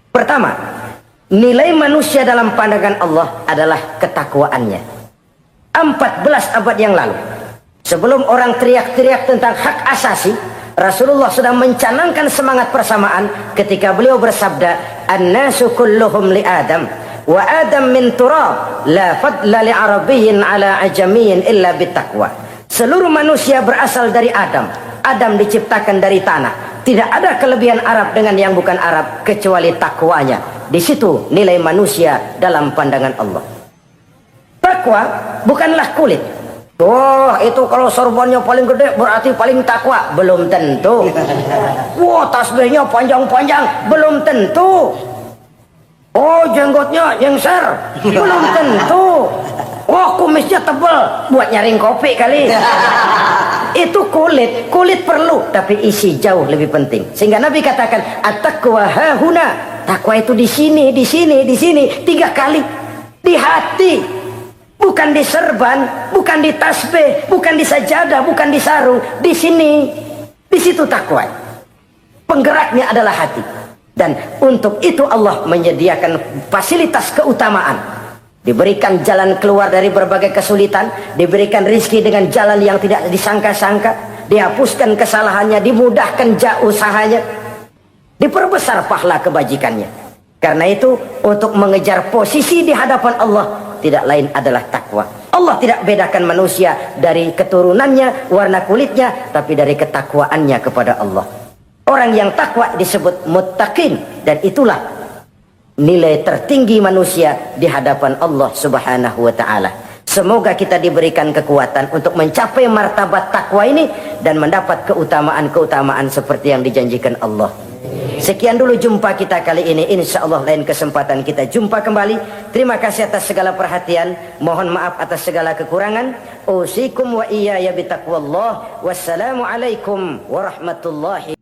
Pertama, nilai manusia dalam pandangan Allah adalah ketakwaannya. 14 abad yang lalu, sebelum orang teriak-teriak tentang hak asasi, Rasulullah sudah mencanangkan semangat persamaan ketika beliau bersabda, "An-nasu kulluhum li Adam, wa Adam min turab, la fadla li arabiyyin ala ajamiyyin illa bitaqwa." Seluruh manusia berasal dari Adam. Adam diciptakan dari tanah. Tidak ada kelebihan Arab dengan yang bukan Arab kecuali takwanya. Di situ nilai manusia dalam pandangan Allah. Takwa bukanlah kulit. Oh, itu kalau sorbannya paling gede berarti paling takwa. Belum tentu. Wah, tasbihnya panjang-panjang. Belum tentu. Oh, jenggotnya jengser. Belum tentu. Oh, kumisnya tebal buat nyaring kopi kali. Itu kulit perlu, tapi isi jauh lebih penting. Sehingga Nabi katakan, at-taqwa hahuna. Takwa itu di sini, di sini, di sini, 3 kali. Di hati. Bukan di serban, bukan di tasbih, bukan di sajadah, bukan di sarung. Di sini. Di situ takwa. Penggeraknya adalah hati. Dan untuk itu Allah menyediakan fasilitas keutamaan. Diberikan jalan keluar dari berbagai kesulitan, diberikan rizki dengan jalan yang tidak disangka-sangka, dihapuskan kesalahannya, dimudahkan usahanya, diperbesar pahala kebajikannya. Karena itu, untuk mengejar posisi di hadapan Allah, tidak lain adalah takwa. Allah tidak bedakan manusia dari keturunannya, warna kulitnya, tapi dari ketakwaannya kepada Allah. Orang yang takwa disebut muttaqin, dan itulah nilai tertinggi manusia di hadapan Allah Subhanahu wa ta'ala. Semoga kita diberikan kekuatan untuk mencapai martabat takwa ini dan mendapat keutamaan-keutamaan seperti yang dijanjikan Allah. Sekian dulu jumpa kita kali ini. Insyaallah lain kesempatan kita jumpa kembali. Terima kasih atas segala perhatian. Mohon maaf atas segala kekurangan. Usikum wa iyaya bitaqwallah. Wassalamualaikum warahmatullahi